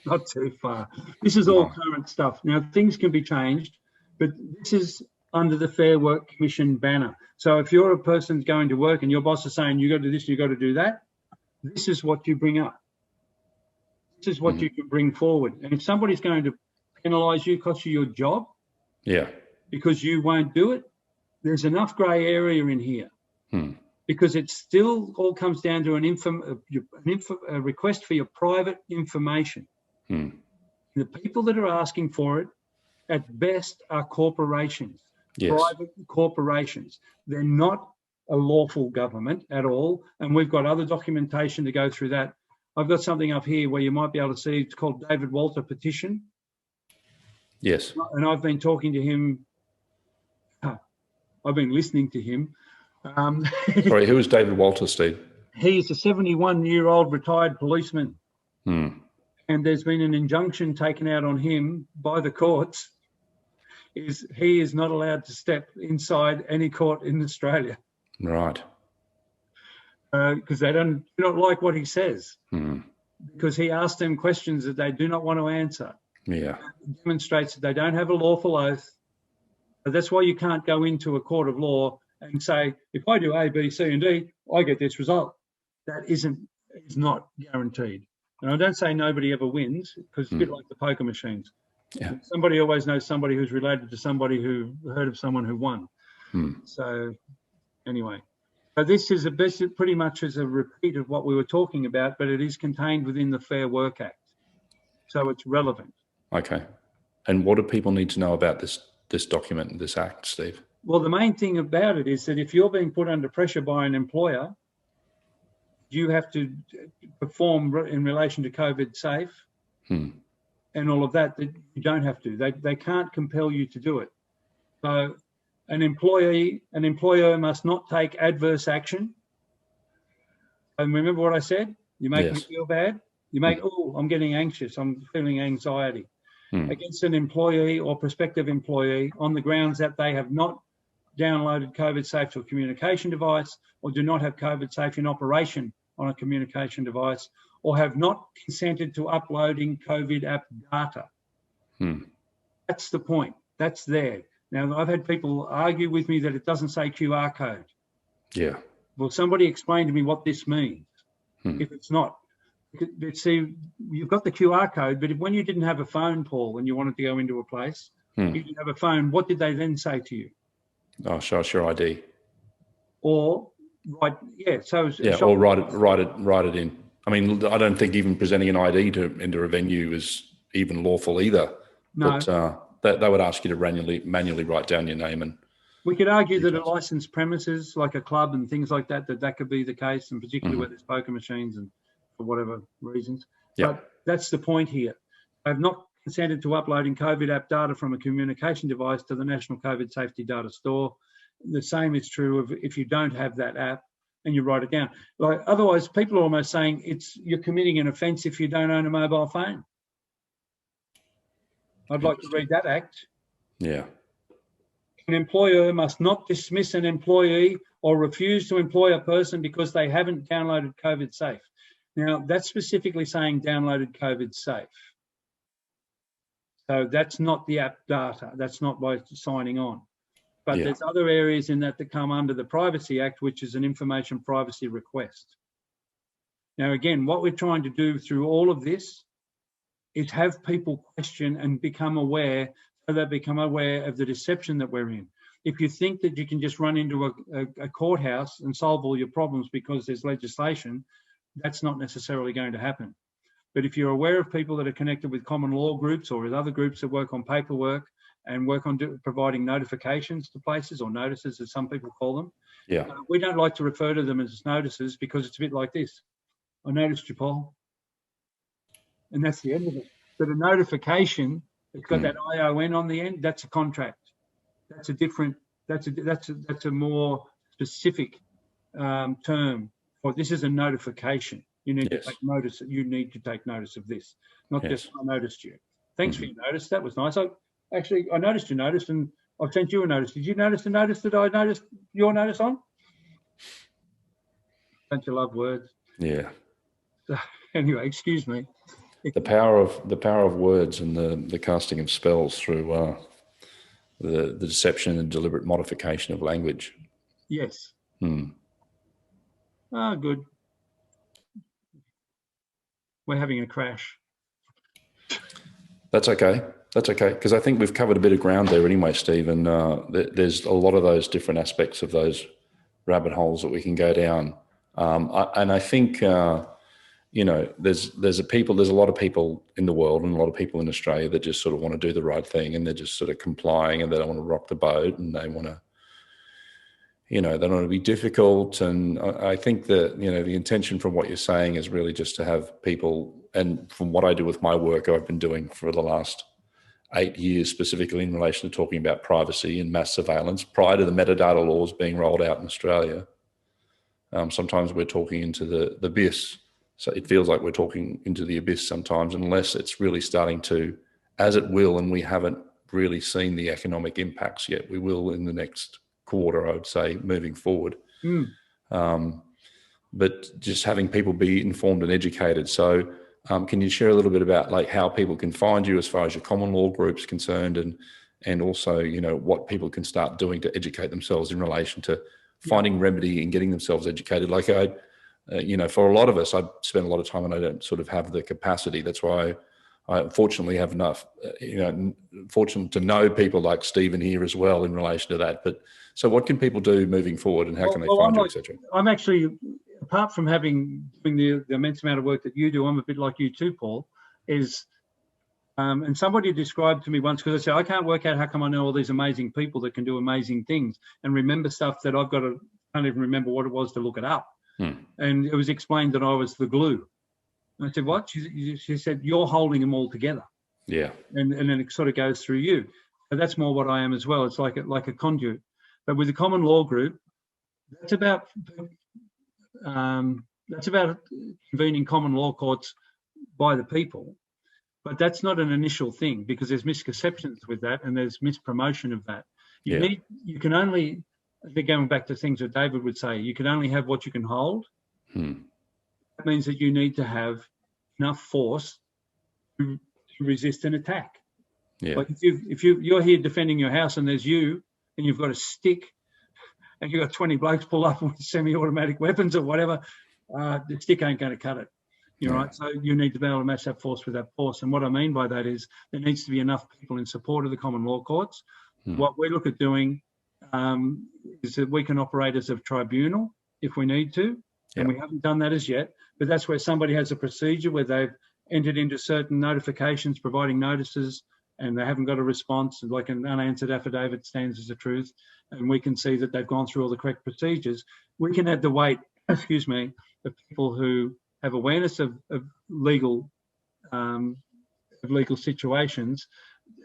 not too far. This is all current stuff. Now, things can be changed, but this is under the Fair Work Commission banner. So if you're a person going to work and your boss is saying, you got to do this, you got to do that, this is what you bring up. This is what you can bring forward. And if somebody's going to penalise you, cost you your job, because you won't do it, there's enough grey area in here. Because it still all comes down to a request for your private information. The people that are asking for it, at best, are corporations, private corporations. They're not a lawful government at all, and we've got other documentation to go through that. I've got something up here where you might be able to see. It's called David Walter Petition. Yes. And I've been talking to him. I've been listening to him. Sorry, who is David Walter, Steve? He's a 71-year-old retired policeman. And there's been an injunction taken out on him by the courts. He is not allowed to step inside any court in Australia. Right. Because they do not like what he says. Because he asks them questions that they do not want to answer. Yeah. It demonstrates that they don't have a lawful oath. But that's why you can't go into a court of law and say, if I do A, B, C, and D, I get this result. That is not guaranteed. And I don't say nobody ever wins, because it's a bit like the poker machines. Yeah. Somebody always knows somebody who's related to somebody who heard of someone who won. So anyway, so this is pretty much as a repeat of what we were talking about, but it is contained within the Fair Work Act. So it's relevant. Okay. And what do people need to know about this document, this act, Steve? Well, the main thing about it is that if you're being put under pressure by an employer, you have to perform in relation to COVID safe and all of that, that you don't have to. They can't compel you to do it. So an employer must not take adverse action. And remember what I said? You make me feel bad. You make, oh, I'm getting anxious. I'm feeling anxiety against an employee or prospective employee on the grounds that they have not downloaded COVID safe to a communication device, or do not have COVID safe in operation on a communication device, or have not consented to uploading COVID app data. That's the point. That's there. Now, I've had people argue with me that it doesn't say QR code. Yeah. Well, somebody explain to me what this means. If it's not, see, you've got the QR code, but when you didn't have a phone, Paul, and you wanted to go into a place, you didn't have a phone, what did they then say to you? Oh, show us your ID. Or write it in. I mean, I don't think even presenting an ID to enter a venue is even lawful either. No. But they would ask you to manually write down your name. And we could argue that a licensed premises, like a club and things like that, that could be the case, and particularly where there's poker machines and for whatever reasons. Yeah. But that's the point here. I have not consented to uploading COVID app data from a communication device to the National COVID Safety Data Store. The same is true of if you don't have that app and you write it down. Like, otherwise, people are almost saying you're committing an offence if you don't own a mobile phone. I'd like to read that act. Yeah. An employer must not dismiss an employee or refuse to employ a person because they haven't downloaded COVID safe. Now, that's specifically saying downloaded COVID safe. So that's not the app data. That's not by signing on. But there's other areas in that come under the Privacy Act, which is an information privacy request. Now, again, what we're trying to do through all of this is have people question and become aware, so they become aware of the deception that we're in. If you think that you can just run into a courthouse and solve all your problems because there's legislation, that's not necessarily going to happen. But if you're aware of people that are connected with common law groups or with other groups that work on paperwork and work on providing notifications to places, or notices as some people call them, we don't like to refer to them as notices because it's a bit like this. I noticed you, Paul. And that's the end of it. But a notification, it's got that ION on the end, that's a contract. That's a different, that's a more specific term. For this is a notification. You need to take notice. You need to take notice of this, not just I noticed you. Thanks for your notice. That was nice. I noticed you noticed, and I've sent you a notice. Did you notice the notice that I noticed your notice on? Don't you love words? Yeah. So, anyway, excuse me. The power of words and the casting of spells through the deception and deliberate modification of language. Yes. Oh, good. We're having a crash. That's okay. That's okay, because I think we've covered a bit of ground there anyway, Steve, and there's a lot of those different aspects of those rabbit holes that we can go down. And I think, there's a lot of people in the world and a lot of people in Australia that just sort of want to do the right thing, and they're just sort of complying, and they don't want to rock the boat, and they want to, they don't want to be difficult. And I think that, the intention from what you're saying is really just to have people, and from what I do with my work I've been doing for the last 8 years, specifically in relation to talking about privacy and mass surveillance, prior to the metadata laws being rolled out in Australia. Sometimes we're talking into the abyss. So it feels like we're talking into the abyss sometimes, unless it's really starting to, as it will, and we haven't really seen the economic impacts yet. We will in the next quarter, I would say, moving forward. But just having people be informed and educated. So can you share a little bit about like how people can find you as far as your common law group's concerned, and also, what people can start doing to educate themselves in relation to finding remedy and getting themselves educated? Like for a lot of us, I spend a lot of time and I don't sort of have the capacity. That's why I fortunately have enough, fortunate to know people like Stephen here as well in relation to that. But so what can people do moving forward, and how can they find you, etc.? I'm actually, apart from doing the immense amount of work that you do, I'm a bit like you too, Paul, is And somebody described to me once, because I said, I can't work out how come I know all these amazing people that can do amazing things and remember stuff that I've got to, can't even remember what it was to look it up. And it was explained that I was the glue. And I said, what? She said, you're holding them all together. Yeah. And then it sort of goes through you. So that's more what I am as well. It's like a conduit. But with the common law group, that's about convening common law courts by the people. But that's not an initial thing, because there's misconceptions with that and there's mispromotion of that. You can only, going back to things that David would say, you can only have what you can hold. That means that you need to have enough force to resist an attack. Like if you're here defending your house and there's you and you've got a stick and you've got 20 blokes pull up with semi-automatic weapons or whatever, the stick ain't going to cut it. Right? So you need to be able to match that force with that force. And what I mean by that is there needs to be enough people in support of the common law courts. What we look at doing is that we can operate as a tribunal if we need to, and we haven't done that as yet. But that's where somebody has a procedure where they've entered into certain notifications, providing notices, and they haven't got a response, like an unanswered affidavit stands as a truth, and we can see that they've gone through all the correct procedures. We can add the weight, of people who have awareness of legal situations,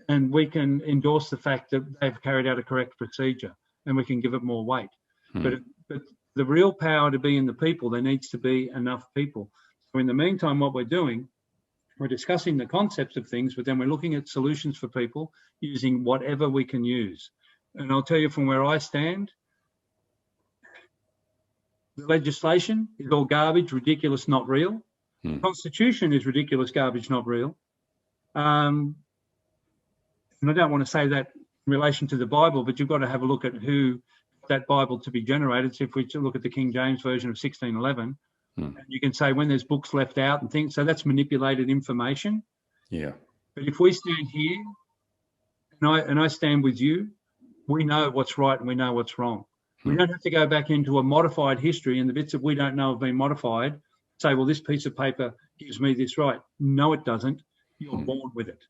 and we can endorse the fact that they've carried out a correct procedure, and we can give it more weight. But the real power to be in the people, there needs to be enough people. So in the meantime, what we're doing, we're discussing the concepts of things, but then we're looking at solutions for people using whatever we can use. And I'll tell you from where I stand, the legislation is all garbage, ridiculous, not real. The Constitution is ridiculous, garbage, not real. And I don't want to say that in relation to the Bible, but you've got to have a look at who that Bible to be generated. So if we look at the King James version of 1611, and you can say when there's books left out and things, so that's manipulated information. But if we stand here and I stand with you, we know what's right and we know what's wrong. We don't have to go back into a modified history and the bits that we don't know have been modified, say, well, this piece of paper gives me this right. No, it doesn't. You're born with it.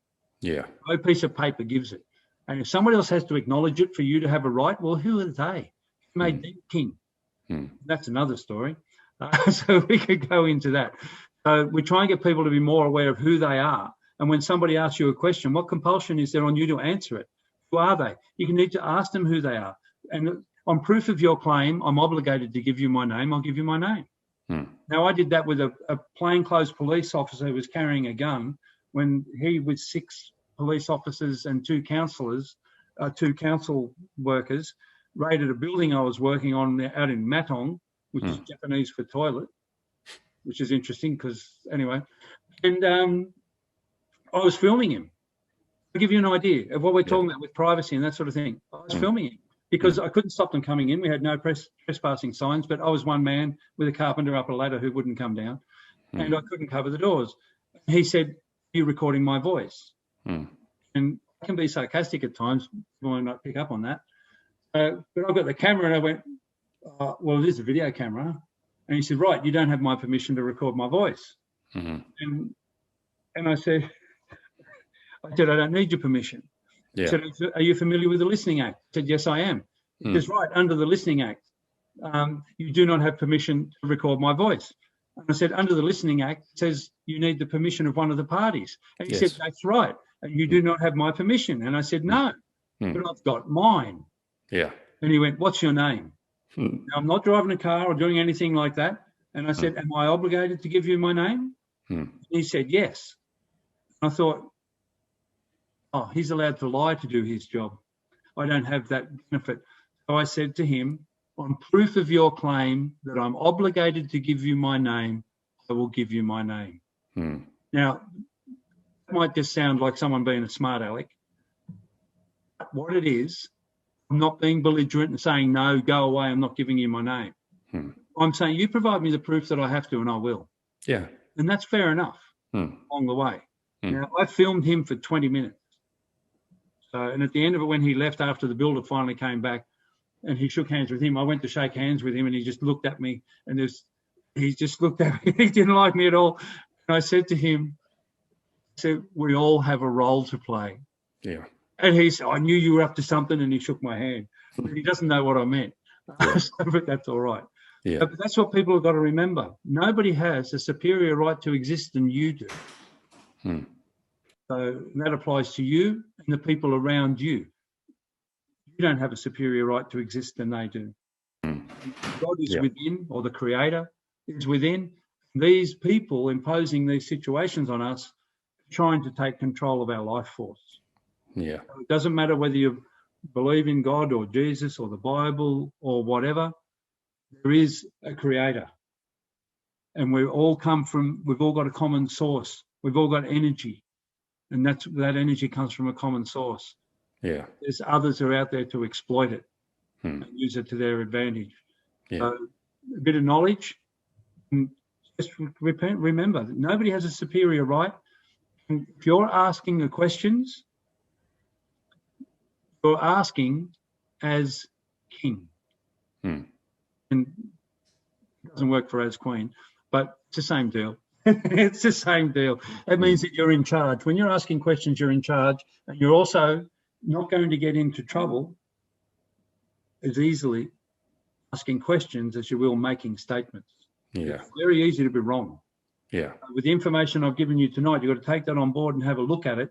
No piece of paper gives it. And if somebody else has to acknowledge it for you to have a right, well, who are they? Who made them king? That's another story. So we could go into that. We try and get people to be more aware of who they are. And when somebody asks you a question, what compulsion is there on you to answer it? Who are they? You can need to ask them who they are. And on proof of your claim, I'm obligated to give you my name. I'll give you my name. Now, I did that with a plainclothes police officer who was carrying a gun when he, with 6 police officers and 2 councillors, 2 council workers, raided a building I was working on out in Matong, which is Japanese for toilet, which is interesting because, anyway. And I was filming him. To give you an idea of what we're talking about with privacy and that sort of thing. I was filming him because I couldn't stop them coming in. We had no trespassing signs, but I was one man with a carpenter up a ladder who wouldn't come down, and I couldn't cover the doors. He said, "Are you recording my voice?" And I can be sarcastic at times. I might not pick up on that. But I've got the camera and I went, well, it is a video camera. And he said, right, you don't have my permission to record my voice. And I said, I don't need your permission. He said, are you familiar with the Listening Act? I said, yes, I am. He says, right, under the Listening Act, you do not have permission to record my voice. And I said, under the Listening Act, it says you need the permission of one of the parties. And he said, that's right. And you do not have my permission. And I said, no, but I've got mine. And he went, what's your name? Now, I'm not driving a car or doing anything like that. And I said, am I obligated to give you my name? He said, yes. I thought, oh, he's allowed to lie to do his job. I don't have that benefit. So I said to him, on proof of your claim that I'm obligated to give you my name, I will give you my name. Now, that might just sound like someone being a smart aleck. What it is, I'm not being belligerent and saying, no, go away, I'm not giving you my name. I'm saying, you provide me the proof that I have to, and I will. And that's fair enough along the way. Now, I filmed him for 20 minutes. So, and at the end of it, when he left after the builder finally came back and he shook hands with him, I went to shake hands with him and he just looked at me he just looked at me. He didn't like me at all. And I said to him, So we all have a role to play. Yeah. And he said, I knew you were up to something, and he shook my hand. But he doesn't know what I meant. Yeah. But that's all right. Yeah. But that's what people have got to remember. Nobody has a superior right to exist than you do. So that applies to you and the people around you. You don't have a superior right to exist than they do. God is within, or the Creator is within. These people imposing these situations on us, trying to take control of our life force. Yeah. So it doesn't matter whether you believe in God or Jesus or the Bible or whatever. There is a Creator, and we've all got a common source. We've all got energy, and that energy comes from a common source. Yeah. There's others who are out there to exploit it and use it to their advantage. Yeah. So a bit of knowledge, and just remember that nobody has a superior right. And if you're asking the questions, you're asking as king. And it doesn't work for as queen, but it's the same deal. It's the same deal. That means that you're in charge. When you're asking questions, you're in charge, and you're also not going to get into trouble as easily asking questions as you will making statements. Yeah. It's very easy to be wrong. Yeah. With the information I've given you tonight, you've got to take that on board and have a look at it.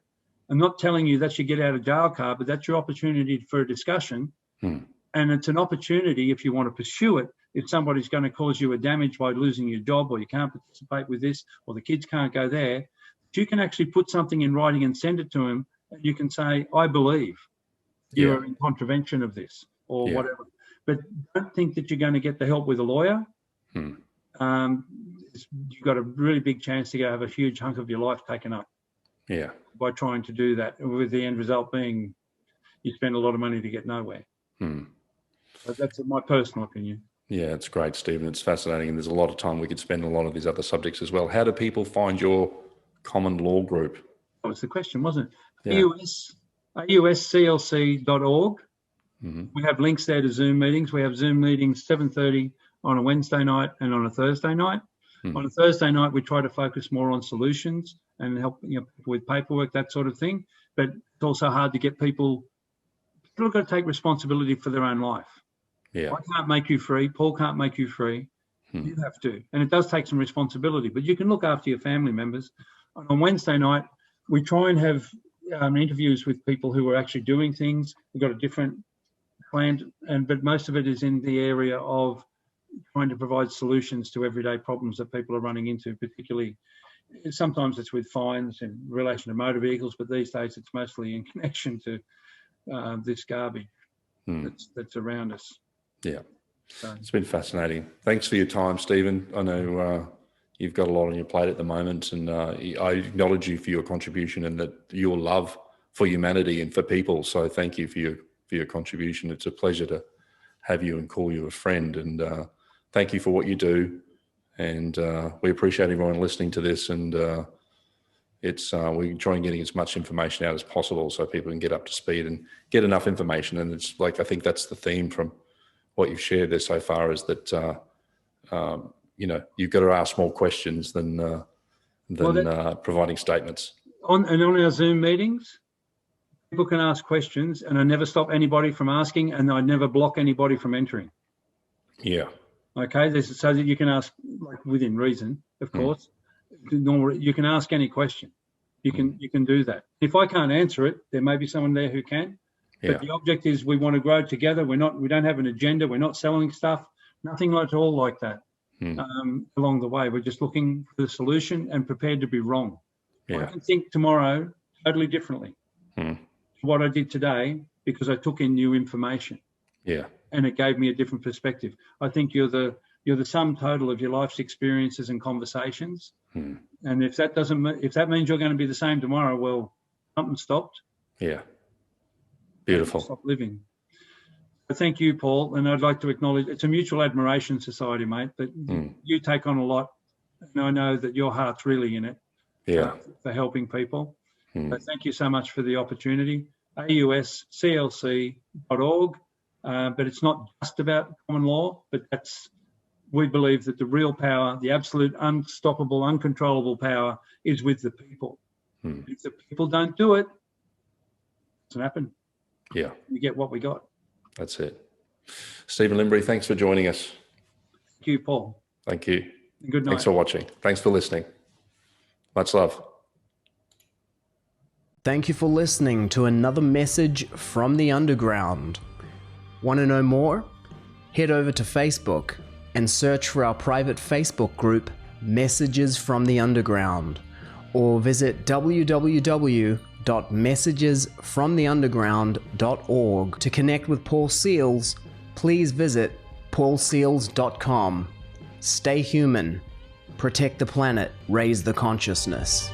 I'm not telling you that's your get out of jail card, but that's your opportunity for a discussion. And it's an opportunity, if you want to pursue it, if somebody's going to cause you a damage by losing your job, or you can't participate with this, or the kids can't go there, you can actually put something in writing and send it to them. And you can say, I believe you're in contravention of this, or whatever. But don't think that you're going to get the help with a lawyer. You've got a really big chance to go have a huge hunk of your life taken up by trying to do that, with the end result being you spend a lot of money to get nowhere. So that's my personal opinion. Yeah, it's great, Stephen. It's fascinating, and there's a lot of time we could spend on a lot of these other subjects as well. How do people find your common law group? That was the question, wasn't it? AUSCLC.org. We have links there to Zoom meetings. We have Zoom meetings 7:30 on a Wednesday night and on a Thursday night. On a Thursday night, we try to focus more on solutions and help people with paperwork, that sort of thing. But it's also hard to get people. People have got to take responsibility for their own life. I can't make you free. Paul can't make you free. You have to. And it does take some responsibility, but you can look after your family members. And on Wednesday night, we try and have interviews with people who are actually doing things. We've got a different plan, but most of it is in the area of trying to provide solutions to everyday problems that people are running into, particularly sometimes it's with fines in relation to motor vehicles, but these days it's mostly in connection to this garbage that's around us. So. It's been fascinating. Thanks for your time, Stephen. I know you've got a lot on your plate at the moment, and I acknowledge you for your contribution and that your love for humanity and for people. So thank you for your contribution. It's a pleasure to have you and call you a friend, and thank you for what you do. And we appreciate everyone listening to this, and we try and getting as much information out as possible so people can get up to speed and get enough information. And it's like, I think that's the theme from what you've shared there so far, is that you've got to ask more questions than providing statements. On our Zoom meetings, people can ask questions, and I never stop anybody from asking, and I never block anybody from entering. Okay, so that you can ask, like, within reason, of course. You can ask any question. You can do that. If I can't answer it, there may be someone there who can. But the object is we want to grow together. We don't have an agenda. We're not selling stuff. Nothing at all like that. Along the way, we're just looking for the solution and prepared to be wrong. I can think tomorrow totally differently to what I did today, because I took in new information. And it gave me a different perspective. I think you're the sum total of your life's experiences and conversations. And if that means you're going to be the same tomorrow, well, something stopped. Beautiful. Stop living. So thank you, Paul. And I'd like to acknowledge it's a mutual admiration society, mate. But you take on a lot, and I know that your heart's really in it. For helping people. So thank you so much for the opportunity. AUSCLC.org. But it's not just about common law, but we believe that the real power, the absolute unstoppable, uncontrollable power, is with the people. If the people don't do it, it doesn't happen. Yeah, We get what we got. that's it. Stephen Lymbery, thanks for joining us. Thank you, Paul. Thank you. Good night. Thanks for watching. Thanks for listening. Much love. Thank you for listening to another message from the underground. Want to know more? Head over to Facebook and search for our private Facebook group, Messages from the Underground, or visit www.messagesfromtheunderground.org. To connect with Paul Seils, please visit paulseils.com. Stay human, protect the planet, raise the consciousness.